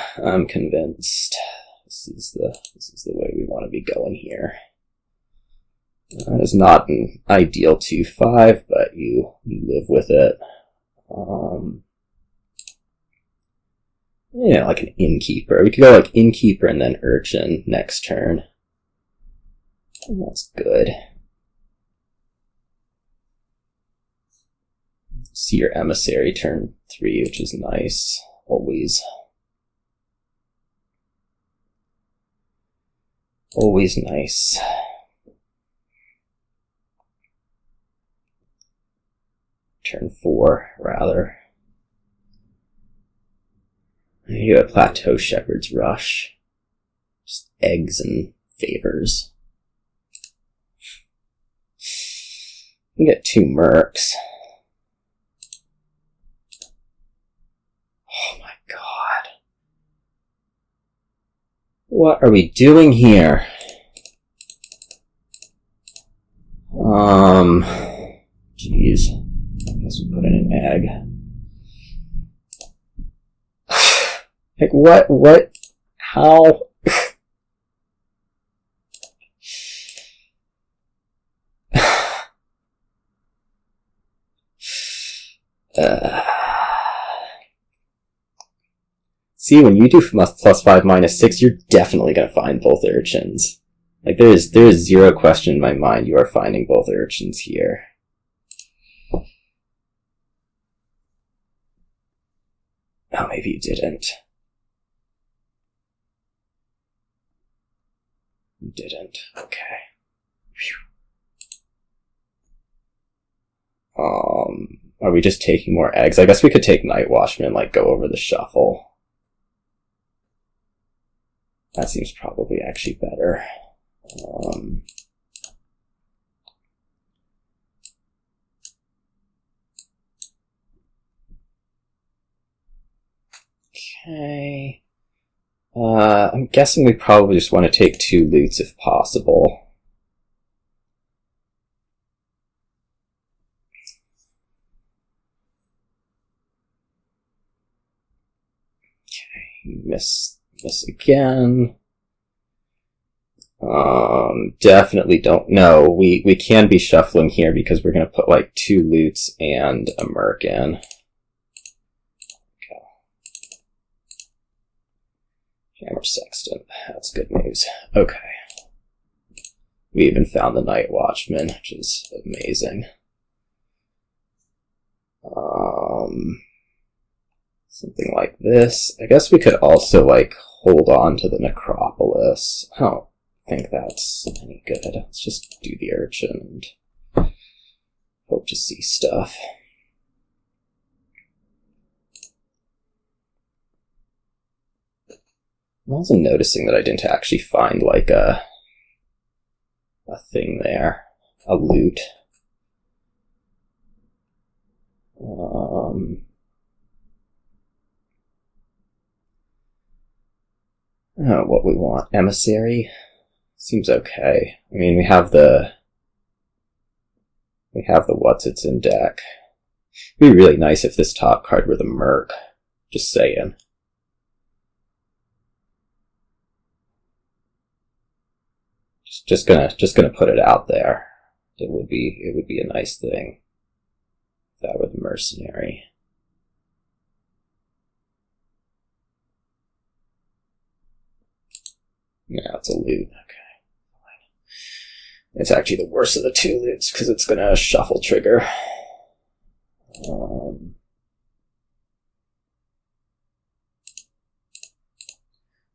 convinced. This is the way we want to be going here. That is not an ideal 2-5, but you live with it. Yeah, like an Innkeeper. We could go like Innkeeper and then Urchin next turn. That's good. See your Emissary turn 3, which is nice. Always nice. Turn 4, rather. You have a Plateau Shepherd's Rush. Just eggs and favors. You get 2 mercs. Oh my god. What are we doing here? Jeez. I guess we put in an egg. Like, what, how? See, when you do +5, -6, you're definitely gonna find both Urchins. Like, there is 0 question in my mind you are finding both Urchins here. Oh, maybe you didn't. You didn't. Okay. Phew. Are we just taking more eggs? I guess we could take Night Watchman and, like, go over the shuffle. That seems probably actually better. Okay. I'm guessing we probably just want to take 2 loots if possible. Okay, miss again. Definitely don't know. We can be shuffling here because we're gonna put like 2 loots and a merc in. Hammer Sextant. That's good news. Okay. We even found the Night Watchman, which is amazing. Something like this. I guess we could also, like, hold on to the Necropolis. I don't think that's any good. Let's just do the Urchin and hope to see stuff. I'm also noticing that I didn't actually find, like, a thing there. A loot. I don't know what we want. Emissary? Seems okay. I mean, we have the what's it's in deck. It'd be really nice if this top card were the Merc. Just saying. Just gonna put it out there. It would be a nice thing if that were the Mercenary. Yeah, it's a loot. Okay, fine. It's actually the worst of the 2 loots because it's gonna shuffle trigger.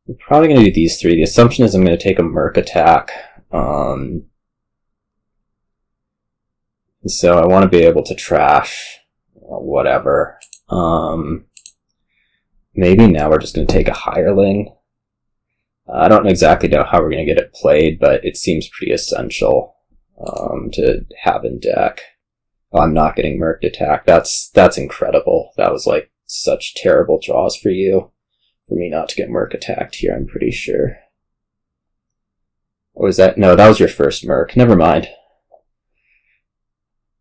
We're probably gonna do these 3. The assumption is I'm gonna take a Merc attack. So I want to be able to trash whatever. Maybe now we're just going to take a Hireling. I don't exactly know how we're going to get it played, but it seems pretty essential to have in deck. Oh, I'm not getting Merc attack. That's incredible. That was like such terrible draws for you. For me not to get Merc attacked here, I'm pretty sure. Or was that? No, that was your first Merc. Never mind.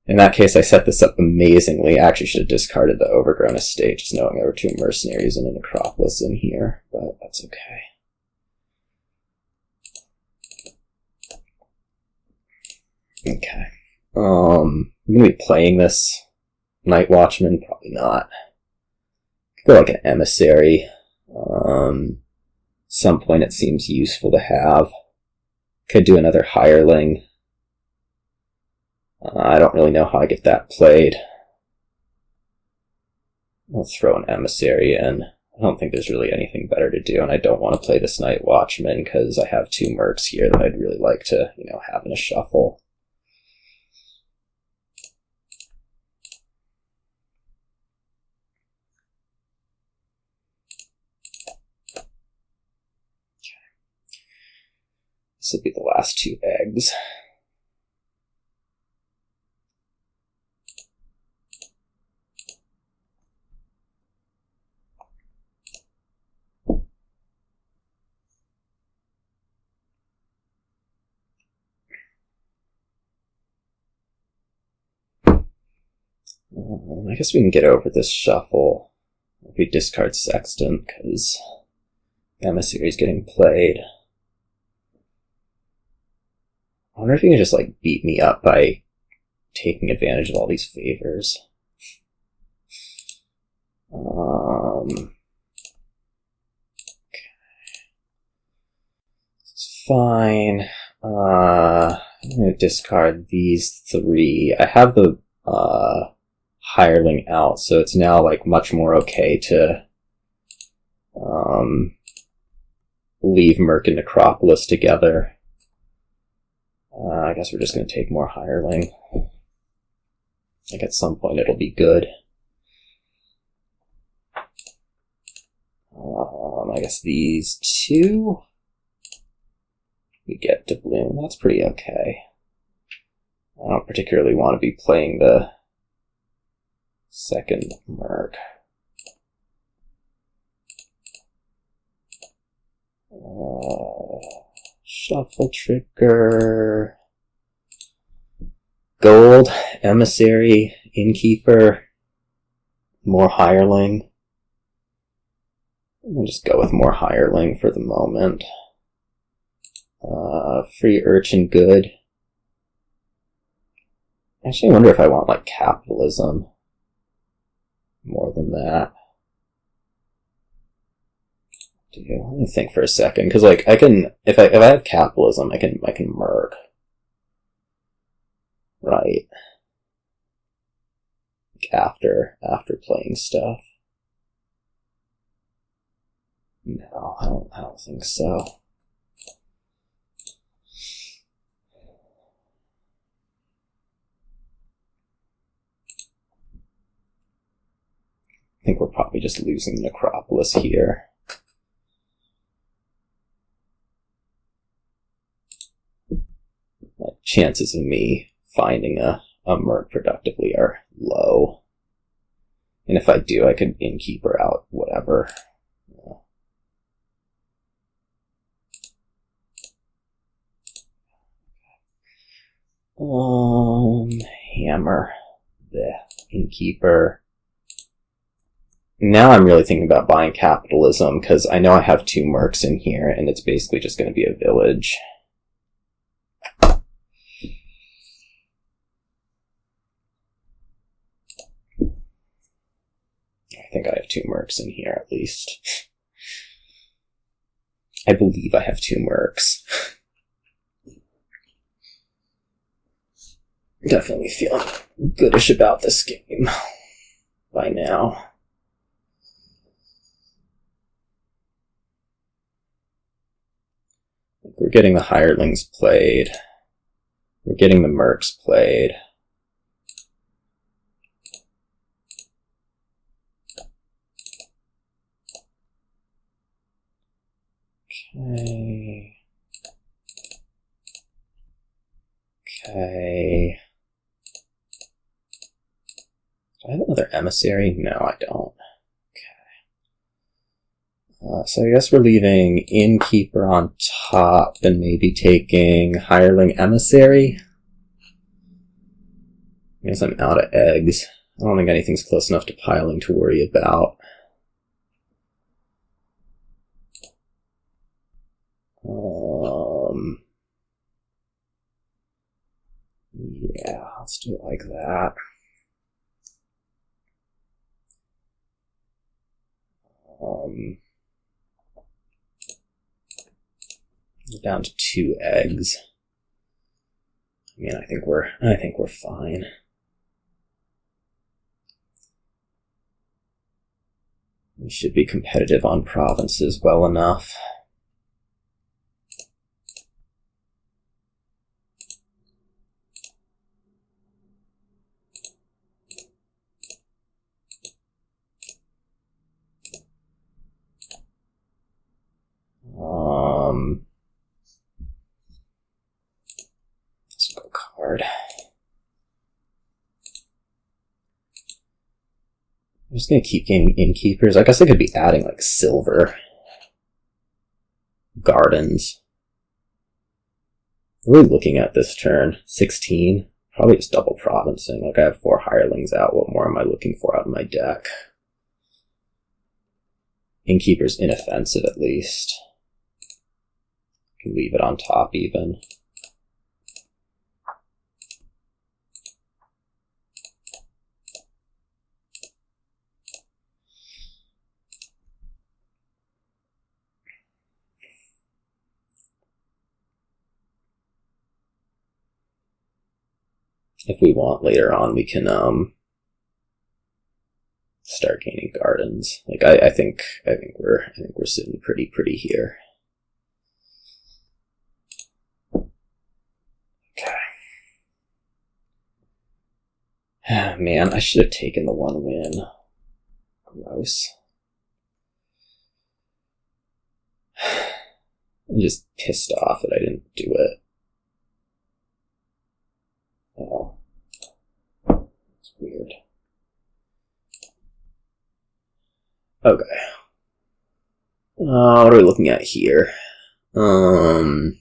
In that case, I set this up amazingly. I actually should have discarded the Overgrown Estate, just knowing there were 2 Mercenaries and a Necropolis in here, but that's okay. Okay. I'm gonna be playing this Night Watchman? Probably not. Could go like an Emissary. Some point it seems useful to have. Could do another Hireling. I don't really know how I get that played. I'll throw an Emissary in. I don't think there's really anything better to do, and I don't want to play this Night Watchman because I have 2 Mercs here that I'd really like to, have in a shuffle. This will be the last 2 eggs. I guess we can get over this shuffle if we discard Sextant, because Emissary is getting played. I wonder if you can just, beat me up by taking advantage of all these favors. Okay. It's fine. I'm going to discard these 3. I have the Hireling out, so it's now much more okay to leave Merc and Necropolis together. I guess we're just going to take more Hireling. Like at some point it'll be good. I guess these two we get to bloom. That's pretty okay. I don't particularly want to be playing the second Merc. Shuffle trigger. Gold, Emissary, Innkeeper, more Hireling. We'll just go with more Hireling for the moment. Free Urchin, good. Actually, I wonder if I want, like, Capitalism more than that. Let me think for a second, because, like, I can, if I have Capitalism, I can Merc. Right. Like after playing stuff. No, I don't think so. I think we're probably just losing Necropolis here. Like, chances of me finding a Merc productively are low. And if I do, I could Innkeeper out whatever. Hammer. The Innkeeper. Now I'm really thinking about buying Capitalism, because I know I have 2 Mercs in here, and it's basically just going to be a village. I think I have 2 Mercs in here, at least. I believe I have 2 Mercs. Definitely feeling goodish about this game by now. We're getting the Hirelings played. We're getting the Mercs played. Okay. Okay. Do I have another Emissary? No, I don't. Okay. So I guess we're leaving Innkeeper on top and maybe taking Hireling Emissary. I guess I'm out of eggs. I don't think anything's close enough to piling to worry about. Yeah, let's do it like that. Down to 2 eggs. I mean, I think we're fine. We should be competitive on provinces well enough. Let's go card. I'm just gonna keep getting Innkeepers. I guess I could be adding like silver. Gardens. What are we looking at this turn? 16? Probably just double provincing. Like I have 4 Hirelings out. What more am I looking for out of my deck? Innkeeper's inoffensive at least. Can leave it on top even. If we want later on, we can start gaining gardens. Like I think we're sitting pretty here. Man, I should have taken the 1 win. Gross. I'm just pissed off that I didn't do it. Oh. It's weird. Okay. What are we looking at here? Haunted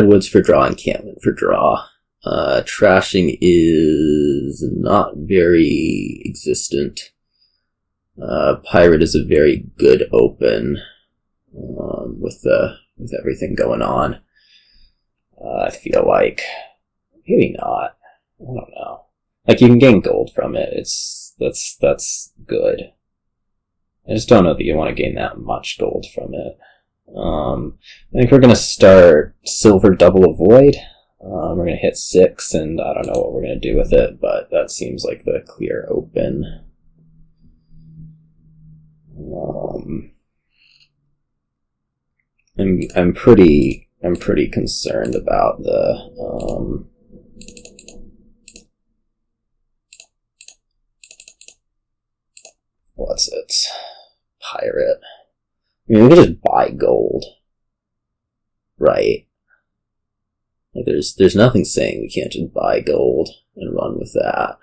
Woods for draw, Encampment for draw. Trashing is not very existent. Pirate is a very good open, with everything going on. I feel like maybe not. I don't know. Like, you can gain gold from it. That's good. I just don't know that you want to gain that much gold from it. I think we're gonna start Silver Double Avoid. We're gonna hit 6, and I don't know what we're gonna do with it, but that seems like the clear open. I'm pretty concerned about the what's it? Pirate. I mean, we can just buy gold, right? Like, there's nothing saying we can't just buy gold and run with that.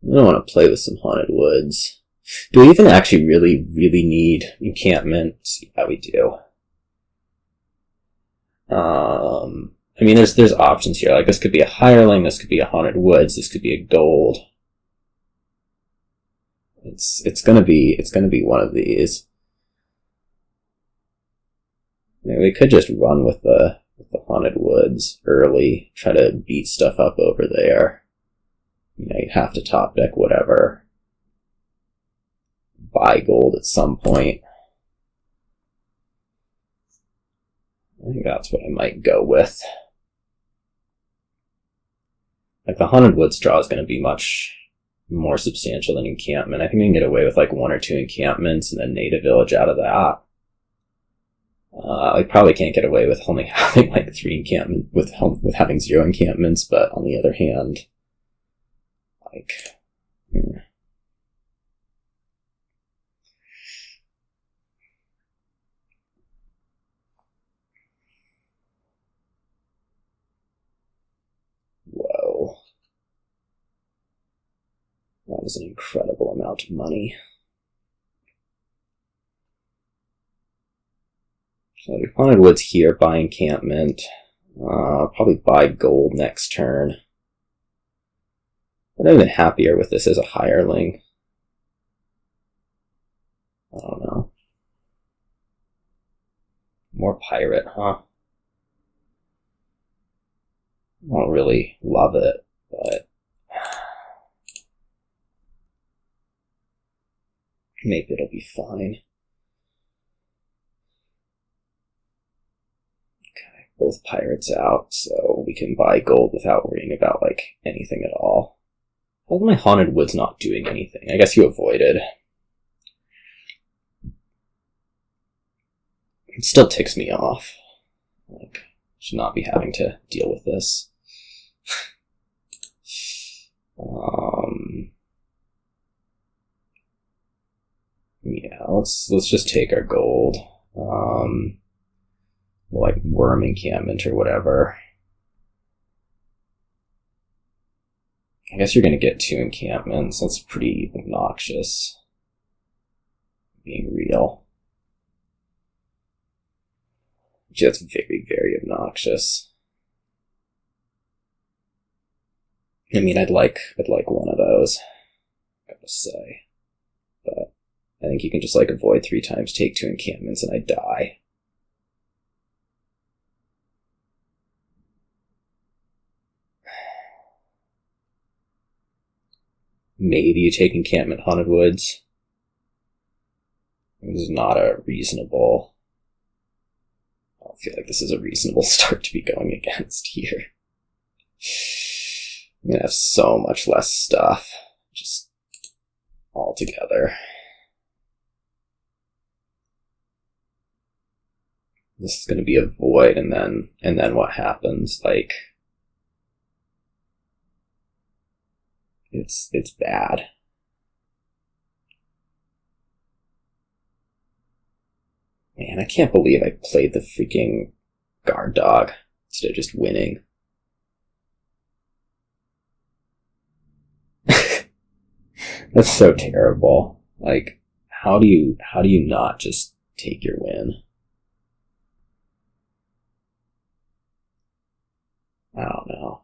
I don't want to play with some Haunted Woods. Do we even actually really need encampments? Yeah, we do. I mean, there's options here. Like, this could be a Hireling, this could be a Haunted Woods, this could be a gold. It's gonna be one of these. You know, we could just run with the Haunted Woods early, try to beat stuff up over there. You know, you'd have to top deck whatever. Buy gold at some point. I think that's what I might go with. Like, the Haunted Woods draw is going to be much more substantial than Encampment. I think we can get away with like 1 or 2 encampments and then Native Village out of that. We probably can't get away with only having like 3 encampment with having 0 encampments, but on the other hand, like, whoa, that was an incredible amount of money. So we Haunted Woods here, buy encampment, probably buy gold next turn. I'm even happier with this as a Hireling. I don't know. More pirate, huh? I don't really love it, but maybe it'll be fine. Okay, both pirates out, so we can buy gold without worrying about, like, anything at all. How is my Haunted Woods not doing anything? I guess you avoided. It still ticks me off. Like, should not be having to deal with this. Yeah, let's just take our gold. Like Worm Encampment or whatever. I guess you're going to get 2 encampments. That's pretty obnoxious. Being real. That's very, very obnoxious. I mean, I'd like one of those, gotta say. But I think you can just, like, avoid 3 times, take 2 encampments, and I die. Maybe you take encampment Haunted Woods. This is not a reasonable... I don't feel like this is a reasonable start to be going against here. I'm gonna have so much less stuff, just all together. This is going to be a void, and then what happens? Like, it's bad. Man, I can't believe I played the freaking guard dog instead of just winning. That's so terrible. Like, how do you not just take your win? I don't know.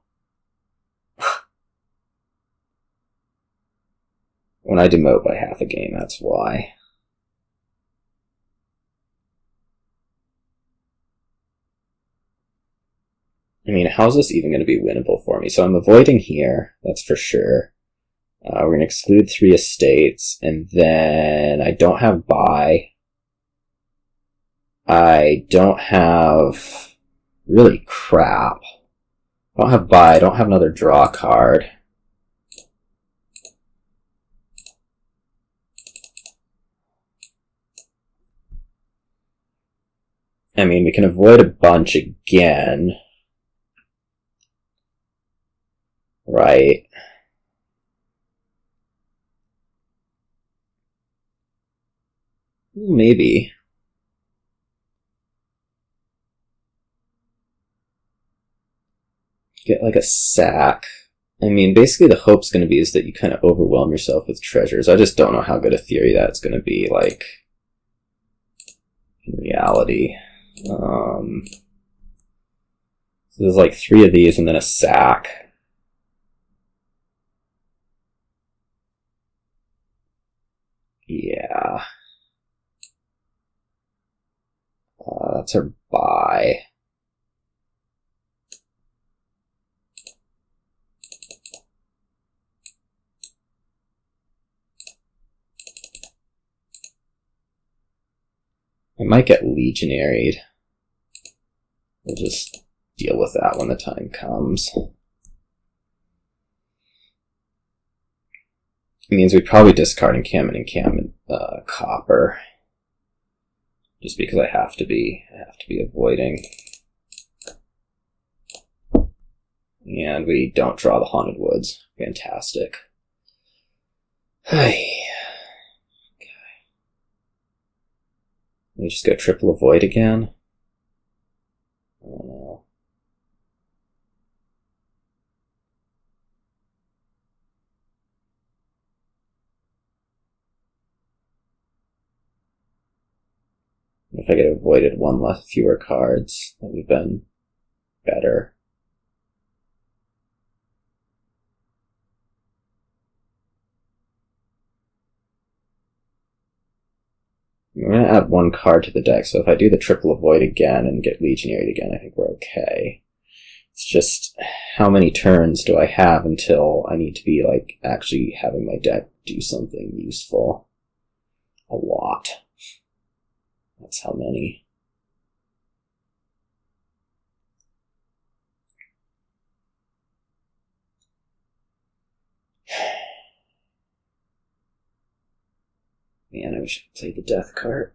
When I demote by half a game, that's why. I mean, how's this even going to be winnable for me? So I'm avoiding here, that's for sure. We're going to exclude 3 estates, and then I don't have buy. I don't have really crap. I don't have buy, I don't have another draw card. I mean, we can avoid a bunch again. Right. Maybe. Get like a sack. I mean, basically the hope's going to be is that you kind of overwhelm yourself with treasures. I just don't know how good a theory that's going to be, like, in reality. So there's like 3 of these and then a sack. Yeah. That's our buy. I might get Legionaried. We'll just deal with that when the time comes. It means we probably discard Encampment, Copper. Just because I have to be avoiding. And we don't draw the Haunted Woods. Fantastic. Hey. Okay. Let me just go triple avoid again. Oh no. If I could have avoided 1 less fewer cards, that would have been better. I'm going to add 1 card to the deck, so if I do the triple avoid again and get Legionary again, I think we're okay. It's just, how many turns do I have until I need to be, like, actually having my deck do something useful? A lot. That's how many. Man, I wish I played the death card.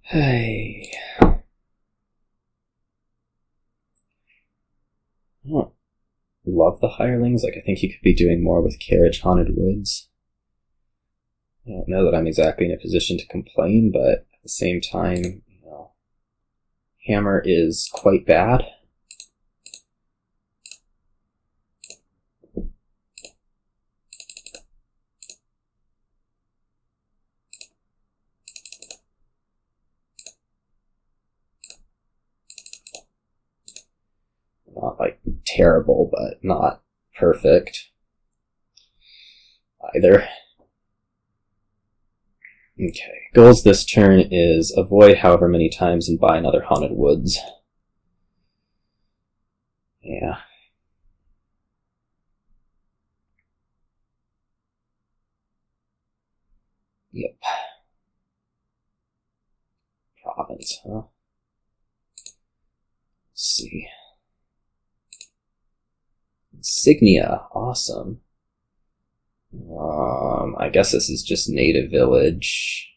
Hey. I don't love the Hirelings. Like, I think you could be doing more with Carriage, Haunted Woods. I don't know that I'm exactly in a position to complain, but at the same time, you know, Hammer is quite bad. Not, like, terrible, but not perfect either. Okay, goals this turn is avoid however many times and buy another Haunted Woods. Yeah. Yep. Province, huh? Let's see. Insignia, awesome. I guess this is just native village.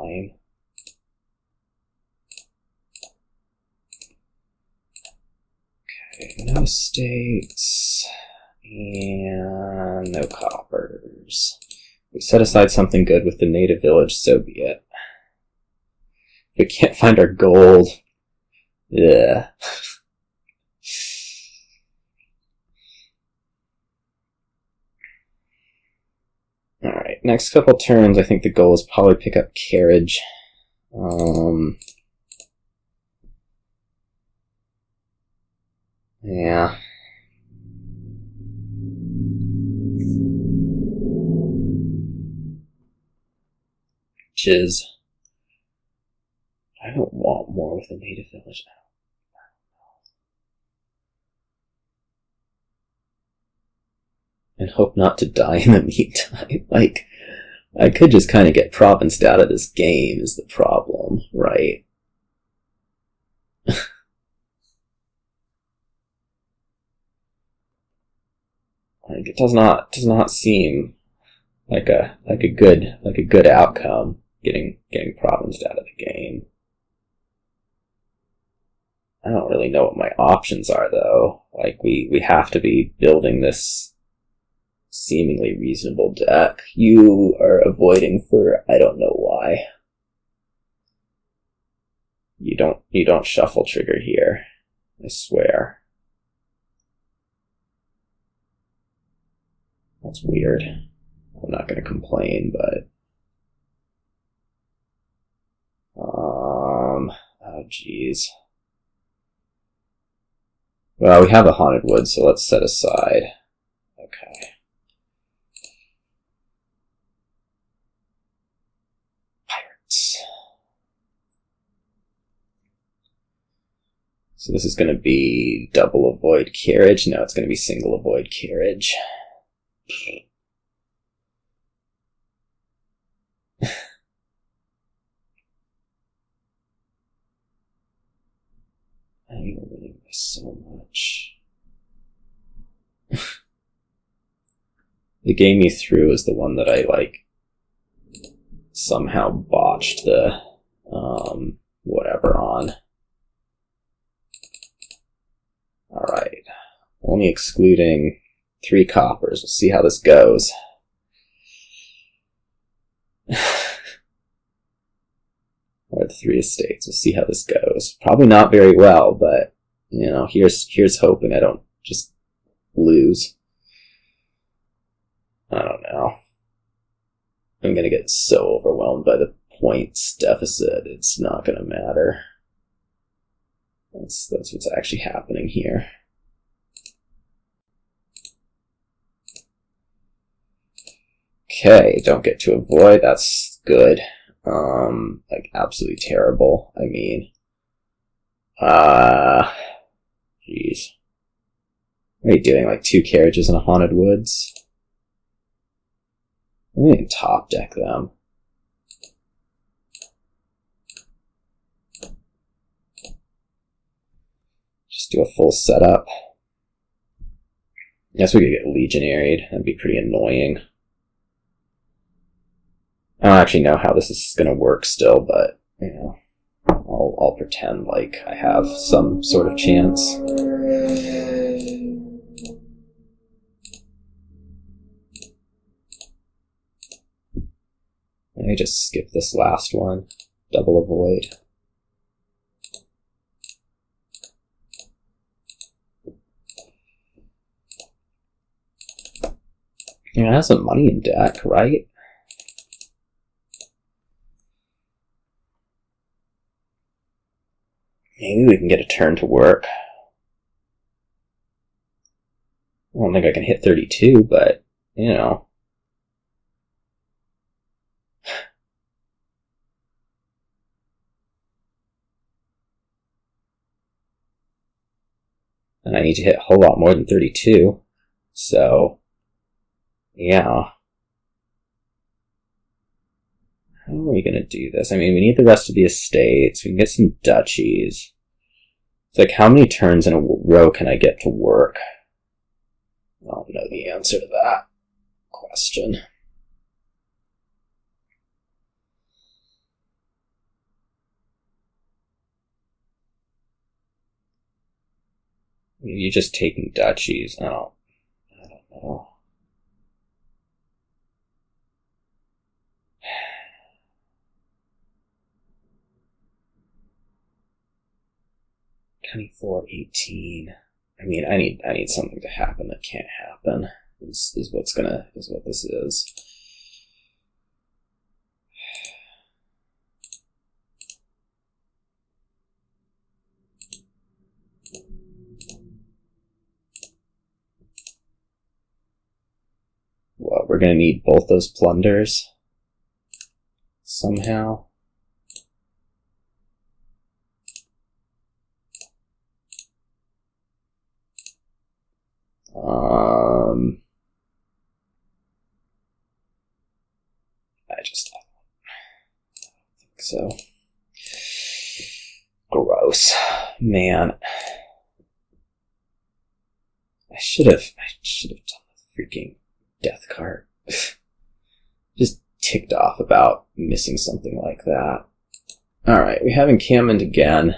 fine. Okay, no states, and no coppers. We set aside something good with the native village, so be it. We can't find our gold. Yeah. Alright, next couple turns, I think the goal is probably pick up Carriage. Yeah. Jizz. I don't want more with a native village now. And hope not to die in the meantime. Like, I could just kind of get provinced out of this game is the problem, right? Like, it does not seem like a good outcome getting provinced out of the game. I don't really know what my options are though. Like, we have to be building this seemingly reasonable deck. You are avoiding for I don't know why. You don't shuffle trigger here, I swear. That's weird. I'm not gonna complain, but oh jeez. Well, we have a haunted wood, so let's set aside. Okay. So this is going to be double avoid Carriage. No, it's going to be single avoid Carriage. I'm ruining this so much. The game you threw is the one that I, like, somehow botched the, whatever on. Alright. Only excluding 3 coppers. We'll see how this goes. Or the 3 estates. We'll see how this goes. Probably not very well, but, you know, here's hoping I don't just lose. I don't know. I'm gonna get so overwhelmed by the points deficit, it's not gonna matter. That's what's actually happening here. Okay, don't get to avoid, that's good. Like, absolutely terrible. I mean, jeez. What are you doing, like 2 carriages in a haunted woods? We can top deck them. Just do a full setup. Guess we could get Legionaried. That'd be pretty annoying. I don't actually know how this is going to work still, but, you know, I'll pretend like I have some sort of chance. Let me just skip this last one. Double avoid. Yeah, it has some money in deck, right? Maybe we can get a turn to work. I don't think I can hit 32, but, you know. And I need to hit a whole lot more than 32. So, yeah. How are we going to do this? I mean, we need the rest of the estates. We can get some duchies. It's like, how many turns in a row can I get to work? I don't know the answer to that question. You're just taking duchies. Oh, I don't know. County 418. I mean, I need something to happen that can't happen. Is what this is. Well, we're gonna need both those plunders somehow. I don't think so. Gross. Man. I should have done the freaking death card. Just ticked off about missing something like that. Alright, we have Encampment again.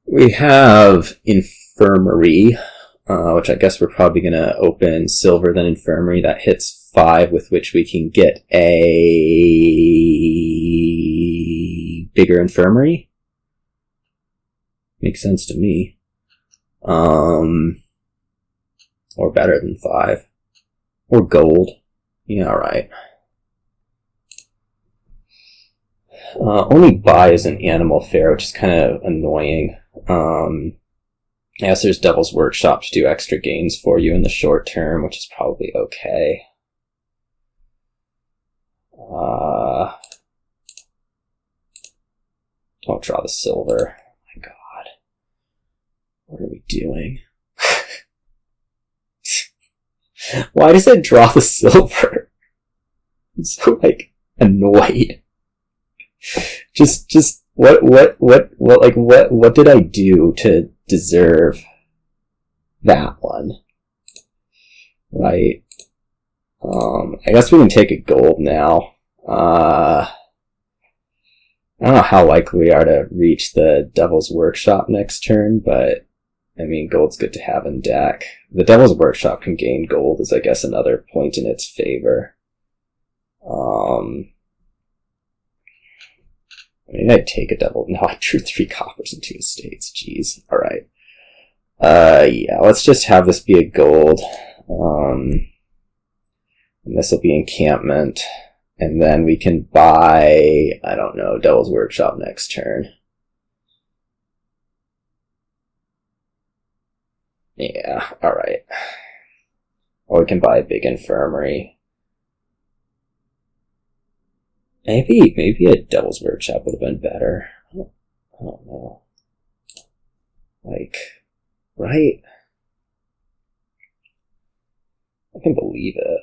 We have Infirmary, which I guess we're probably going to open silver, then Infirmary. That hits 5, with which we can get a bigger Infirmary. Makes sense to me. Or better than 5. Or gold. Yeah, alright. Only buy is an animal fair, which is kind of annoying. Yes, there's Devil's Workshop to do extra gains for you in the short term, which is probably okay. Don't draw the silver. Oh my god. What are we doing? Why does it draw the silver? I'm so, annoyed. Just what did I do to deserve that one? Right. I guess we can take a gold now. I don't know how likely we are to reach the Devil's Workshop next turn, but I mean, gold's good to have in deck. The Devil's Workshop can gain gold is, I guess, another point in its favor. Maybe I'd take a devil. No, I drew 3 coppers and 2 estates. Jeez. Alright. Yeah, let's just have this be a gold. And this will be Encampment. And then we can buy, I don't know, Devil's Workshop next turn. Yeah, alright. Or we can buy a big Infirmary. Maybe a Devil's Workshop would have been better. I don't know. Right? I can believe it.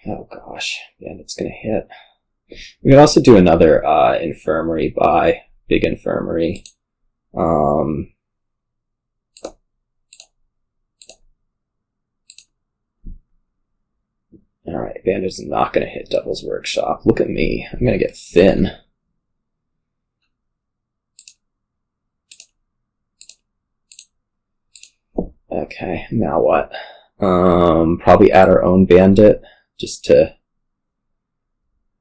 Oh gosh, Bandit's gonna hit. We could also do another Infirmary buy. Big Infirmary. Alright, Bandit's not going to hit Devil's Workshop. Look at me. I'm going to get thin. Okay, now what? Probably add our own Bandit, just to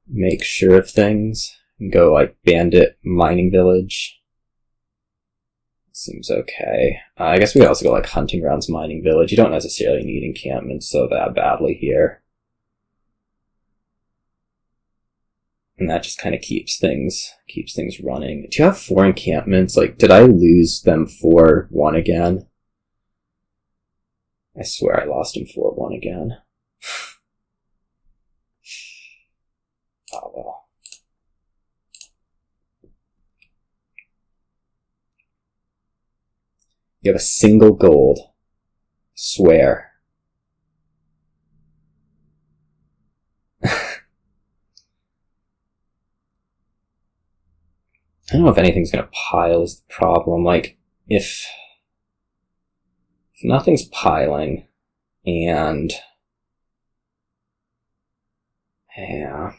make sure of things. And go Bandit Mining Village. Seems okay. I guess we could also go Hunting Grounds Mining Village. You don't necessarily need encampments so that badly here. And that just kind of keeps things running. Do you have 4 encampments? Did I lose them 4-1 again? I swear I lost them 4-1 again. Oh well. You have a single gold. Swear. I don't know if anything's gonna pile is the problem. If nothing's piling, and Yeah. At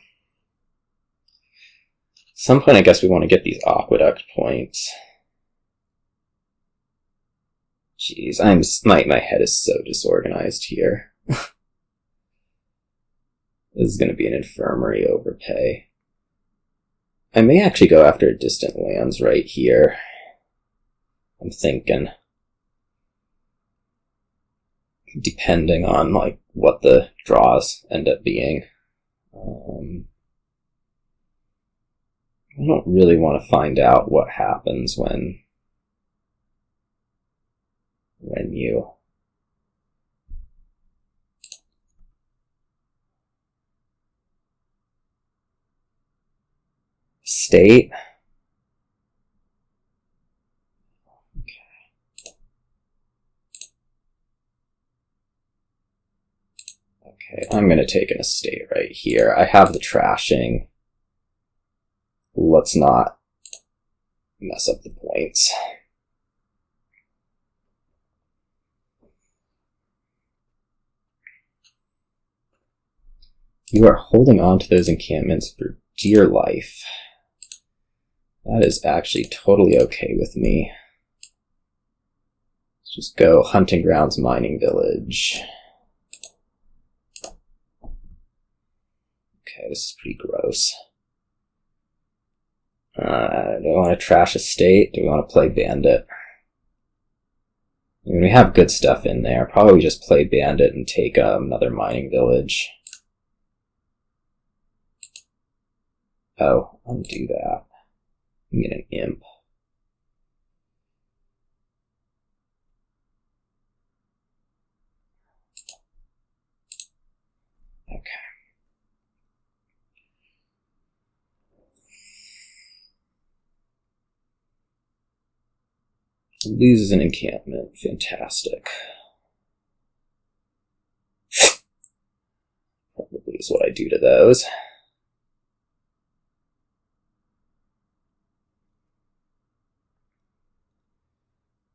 some point, I guess we want to get these Aqueduct points. Jeez, my head is so disorganized here. This is going to be an Infirmary overpay. I may actually go after distant lands right here. I'm thinking. Depending on, like, what the draws end up being. I don't really want to find out what happens when you state. Okay, I'm going to take an estate right here. I have the trashing. Let's not mess up the points. You are holding on to those encampments for dear life. That is actually totally okay with me. Let's just go Hunting Grounds, Mining Village. Okay, this is pretty gross. Do I want to trash estate? Do we want to play Bandit? I mean, we have good stuff in there. Probably just play Bandit and take another Mining Village. Oh, undo that. Get an imp. Okay. Loses an encampment. Fantastic. Probably is what I do to those.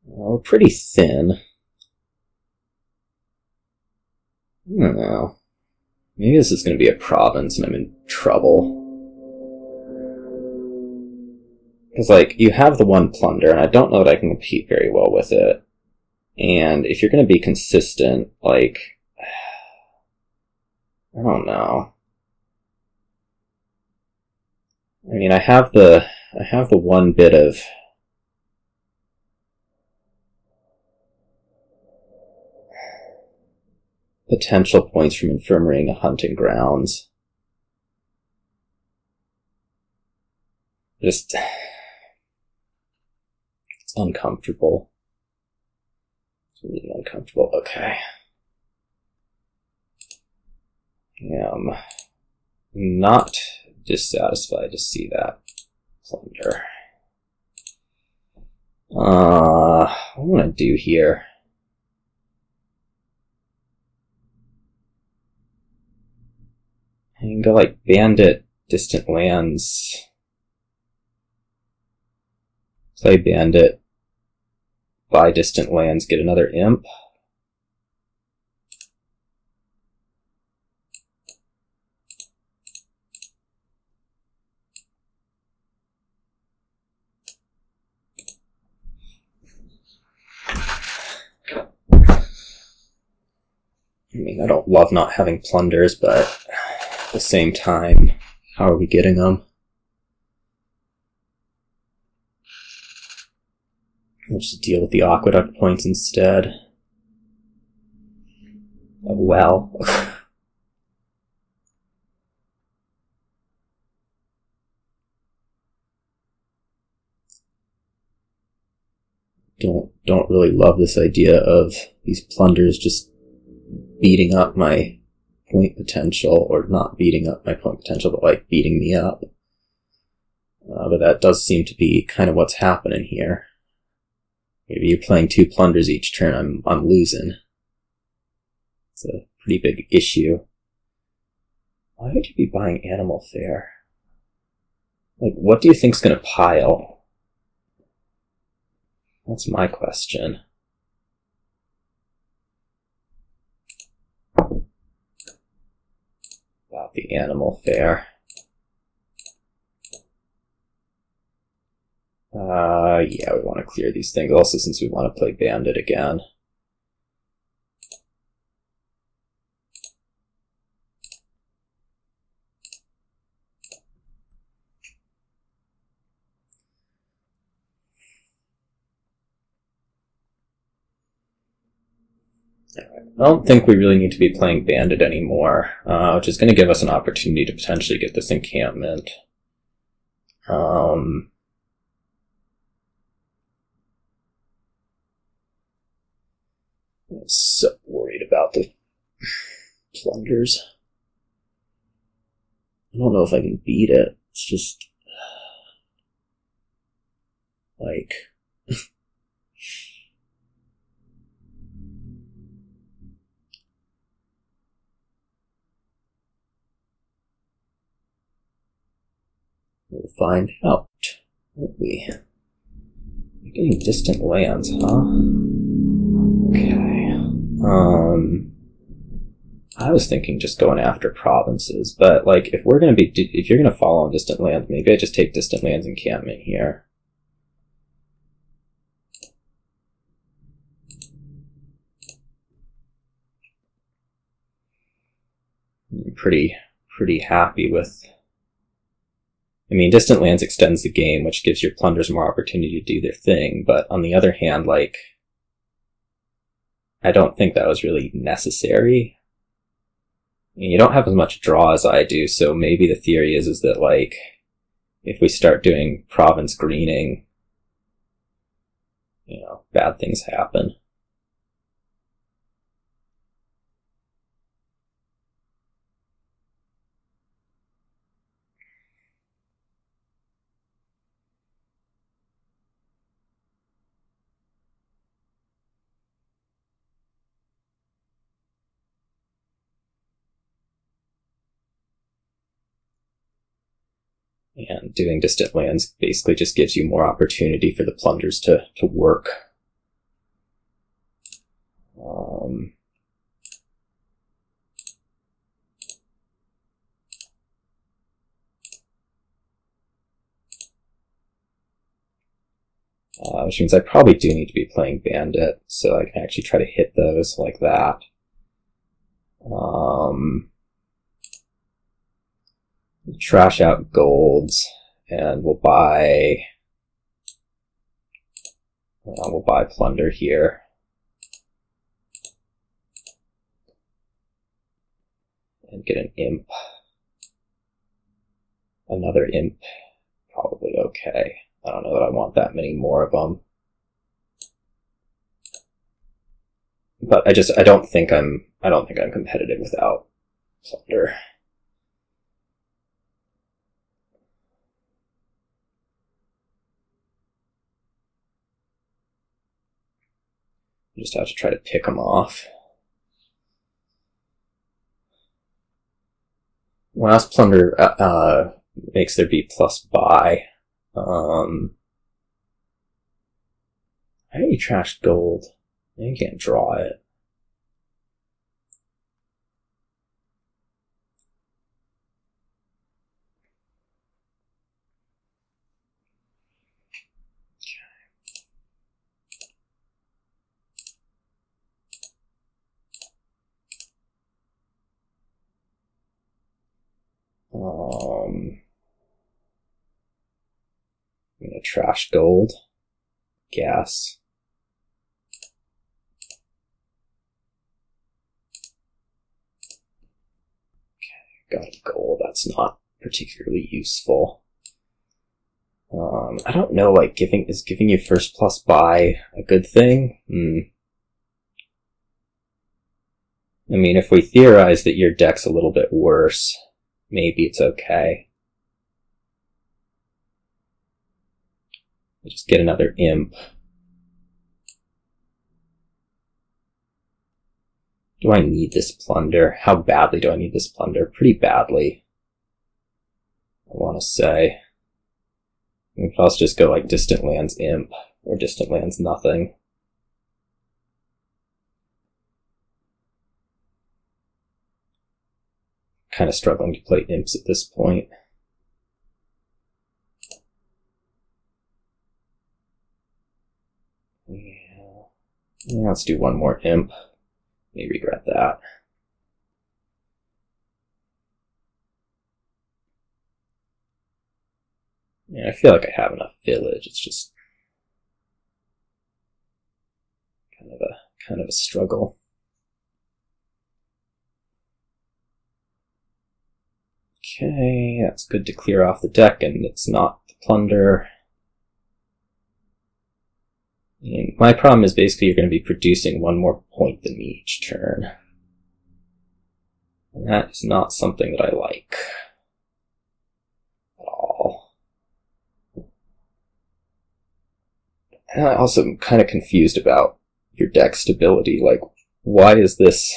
We're pretty thin. I don't know. Maybe this is going to be a province and I'm in trouble. Because, like, you have the one Plunder, and I don't know that I can compete very well with it. And if you're going to be consistent, like, I don't know. I mean, I have the one bit of potential points from Infirmary and Hunting Grounds. Just, it's uncomfortable. It's really uncomfortable. Okay. Yeah, I'm not dissatisfied to see that Plunder. What do I want to do here? I can go like Bandit, Distant Lands, play Bandit, buy Distant Lands, get another imp. I mean, I don't love not having plunders, but at the same time, how are we getting them? We'll just deal with the Aqueduct points instead. Oh, well. Don't really love this idea of these plunders just beating up my point potential, or not beating up my point potential, but like beating me up. But that does seem to be kind of what's happening here. Maybe you're playing 2 plunders each turn, I'm losing. It's a pretty big issue. Why would you be buying Animal Fare? Like, what do you think's gonna pile? That's my question. Wow, about the animal fair. Yeah, we want to clear these things. Also, since we want to play Bandit again. I don't think we really need to be playing Bandit anymore, which is going to give us an opportunity to potentially get this encampment. I'm so worried about the plunders. I don't know if I can beat it. It's just like we'll find out, won't we? We're getting distant lands, huh? Okay. I was thinking just going after provinces, but like if you're gonna follow on distant lands, maybe I just take distant lands encampment here. I'm pretty happy with. I mean, distant lands extends the game, which gives your plunders more opportunity to do their thing, but on the other hand, like, I don't think that was really necessary. I mean, you don't have as much draw as I do, so maybe the theory is that, like, if we start doing province greening, you know, bad things happen. And doing distant lands basically just gives you more opportunity for the plunders to work. Which means I probably do need to be playing Bandit, so I can actually try to hit those like that. Trash out golds, and we'll buy plunder here. And get an imp. Another imp, probably okay. I don't know that I want that many more of them. But I don't think I'm competitive without plunder. You just have to try to pick them off. Last plunder makes there be plus buy. I already trashed gold. You can't draw it. I'm gonna trash gold, gas. Okay, got gold. That's not particularly useful. I don't know. Like, is giving you first plus buy a good thing? I mean, if we theorize that your deck's a little bit worse, maybe it's okay. Just get another imp. Do I need this plunder? How badly do I need this plunder? Pretty badly, I want to say. We could also just go like distant lands imp, or distant lands nothing. kind of struggling to play imps at this point. Yeah, let's do one more imp. May regret that. Yeah, I feel like I have enough village. It's just kind of a struggle. Okay, that's good to clear off the deck, and it's not the plunder. And my problem is basically you're going to be producing one more point than me each turn. And that is not something that I like at all. And I also am kind of confused about your deck stability. Like, why is this...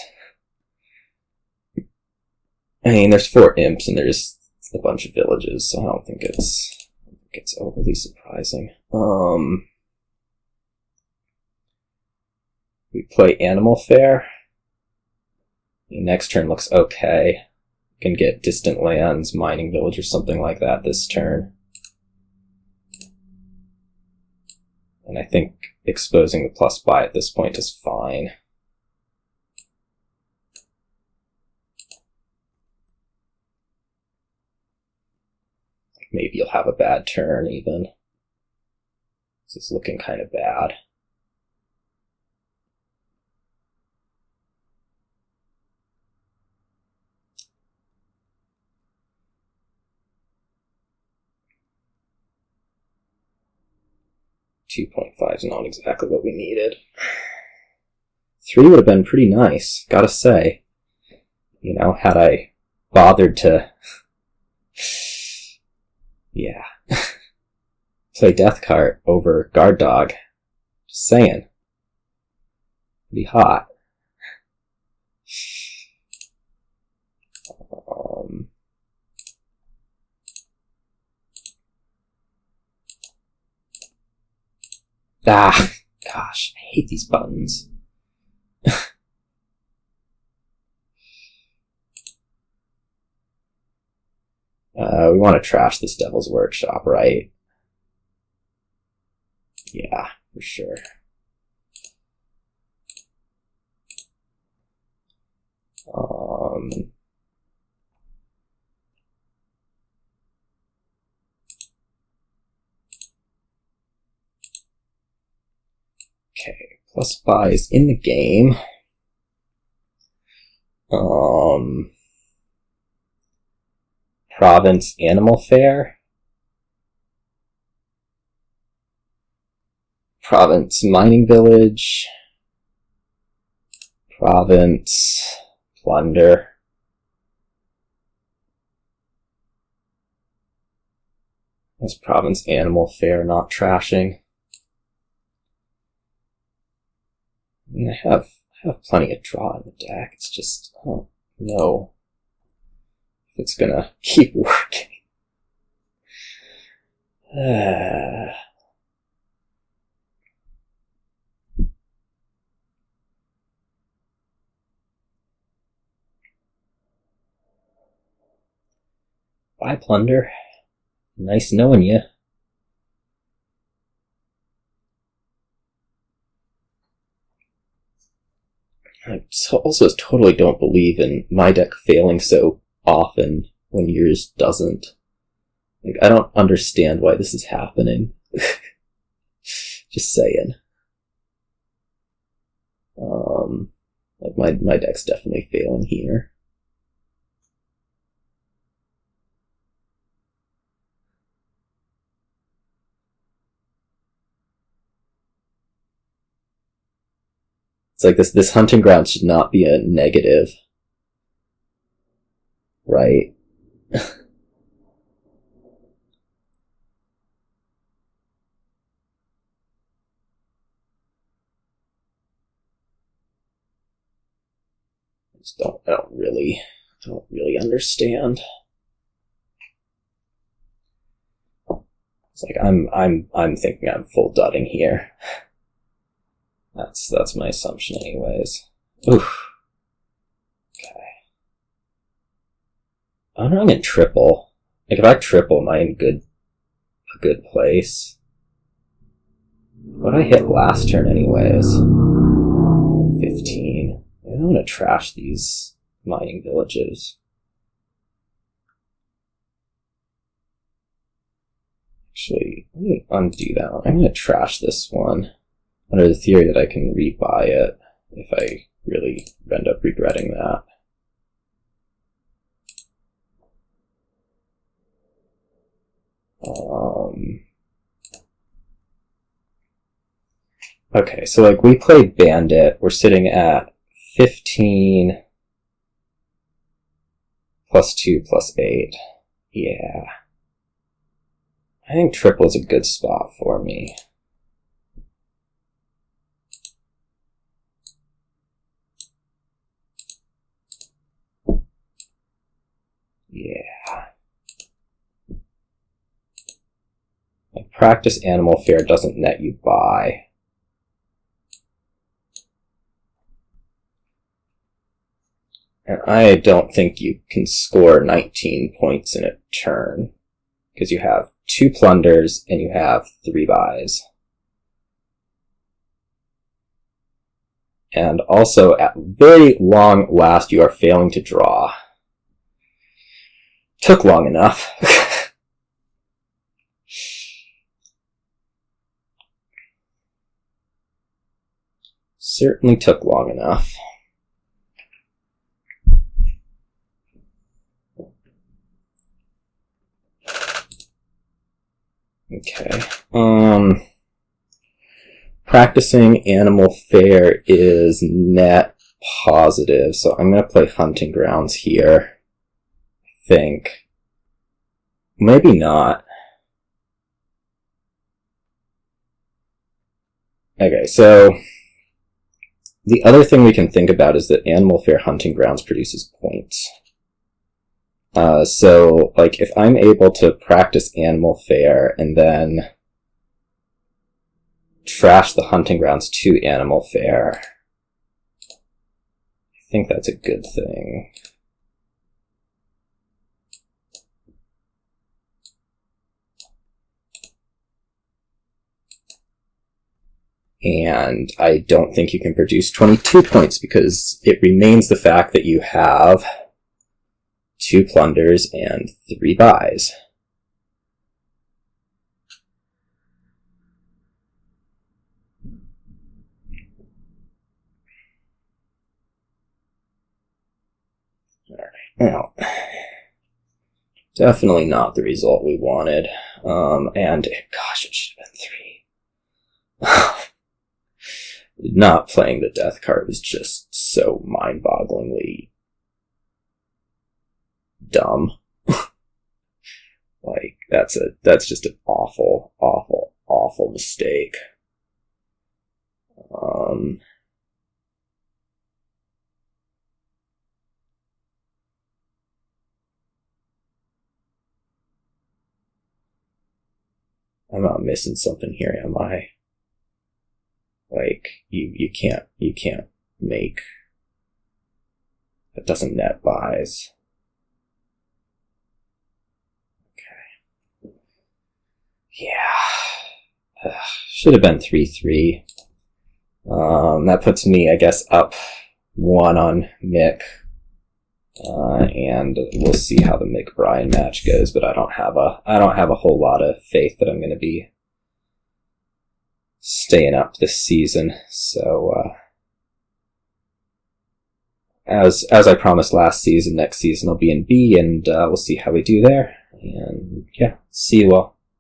I mean, there's 4 imps and there's a bunch of villages, so I don't think it's overly surprising. We play Animal Fair. The next turn looks okay. Can get distant lands, mining village, or something like that this turn. And I think exposing the plus buy at this point is fine. Maybe you'll have a bad turn even. This is looking kind of bad. $2.5 is not exactly what we needed. 3 would have been pretty nice, gotta say. You know, had I bothered to... Yeah. Play Death Cart over Guard Dog. Just saying. It'd be hot. Gosh, I hate these buttons. We want to trash this Devil's Workshop, right? Yeah, for sure. Okay, plus buy is in the game. Province Animal Fair. Province Mining Village. Province Plunder. That's Province Animal Fair, not trashing. I mean, I have plenty of draw in the deck. It's just, I don't know if it's gonna keep working. Bye, Plunder. Nice knowing you. I also totally don't believe in my deck failing so often when yours doesn't. Like, I don't understand why this is happening. Just saying. Like my deck's definitely failing here. It's like this hunting ground should not be a negative. Right? I don't really understand. It's like I'm thinking I'm full dudding here. That's my assumption anyways. Oof. Okay. I don't know, I'm in triple. Like, if I triple, am I in a good place? What I hit last turn anyways? 15. I don't want to trash these mining villages. Actually, let me undo that one. I'm going to trash this one under the theory that I can rebuy it if I really end up regretting that. Okay, so like we played Bandit. We're sitting at 15 plus 2 plus 8. Yeah. I think triple is a good spot for me. Yeah. Like, practice animal fare doesn't net you buy. And I don't think you can score 19 points in a turn, because you have 2 plunders and you have 3 buys. And also, at very long last, you are failing to draw. Took long enough. Certainly took long enough. Okay. Practicing animal fare is net positive, so I'm going to play Hunting Grounds here. I think. Maybe not. Okay, so the other thing we can think about is that Animal Fare Hunting Grounds produces points. So, like, if I'm able to practice Animal Fare and then trash the Hunting Grounds to Animal Fare, I think that's a good thing. And I don't think you can produce 22 points because it remains the fact that you have 2 plunders and 3 buys. Alright, now, definitely not the result we wanted. And, gosh, it should have been 3. Not playing the death card was just so mind-bogglingly dumb. Like, that's just an awful, awful, awful mistake. I'm not missing something here, am I? Like, you can't make, that doesn't net buys. Okay. Yeah. Should have been 3-3. That puts me, I guess, up 1 on Mick. And we'll see how the Mick Bryan match goes, but I don't have a whole lot of faith that I'm going to be staying up this season. So, as I promised last season, next season I'll be in B, and we'll see how we do there. And yeah, see you all.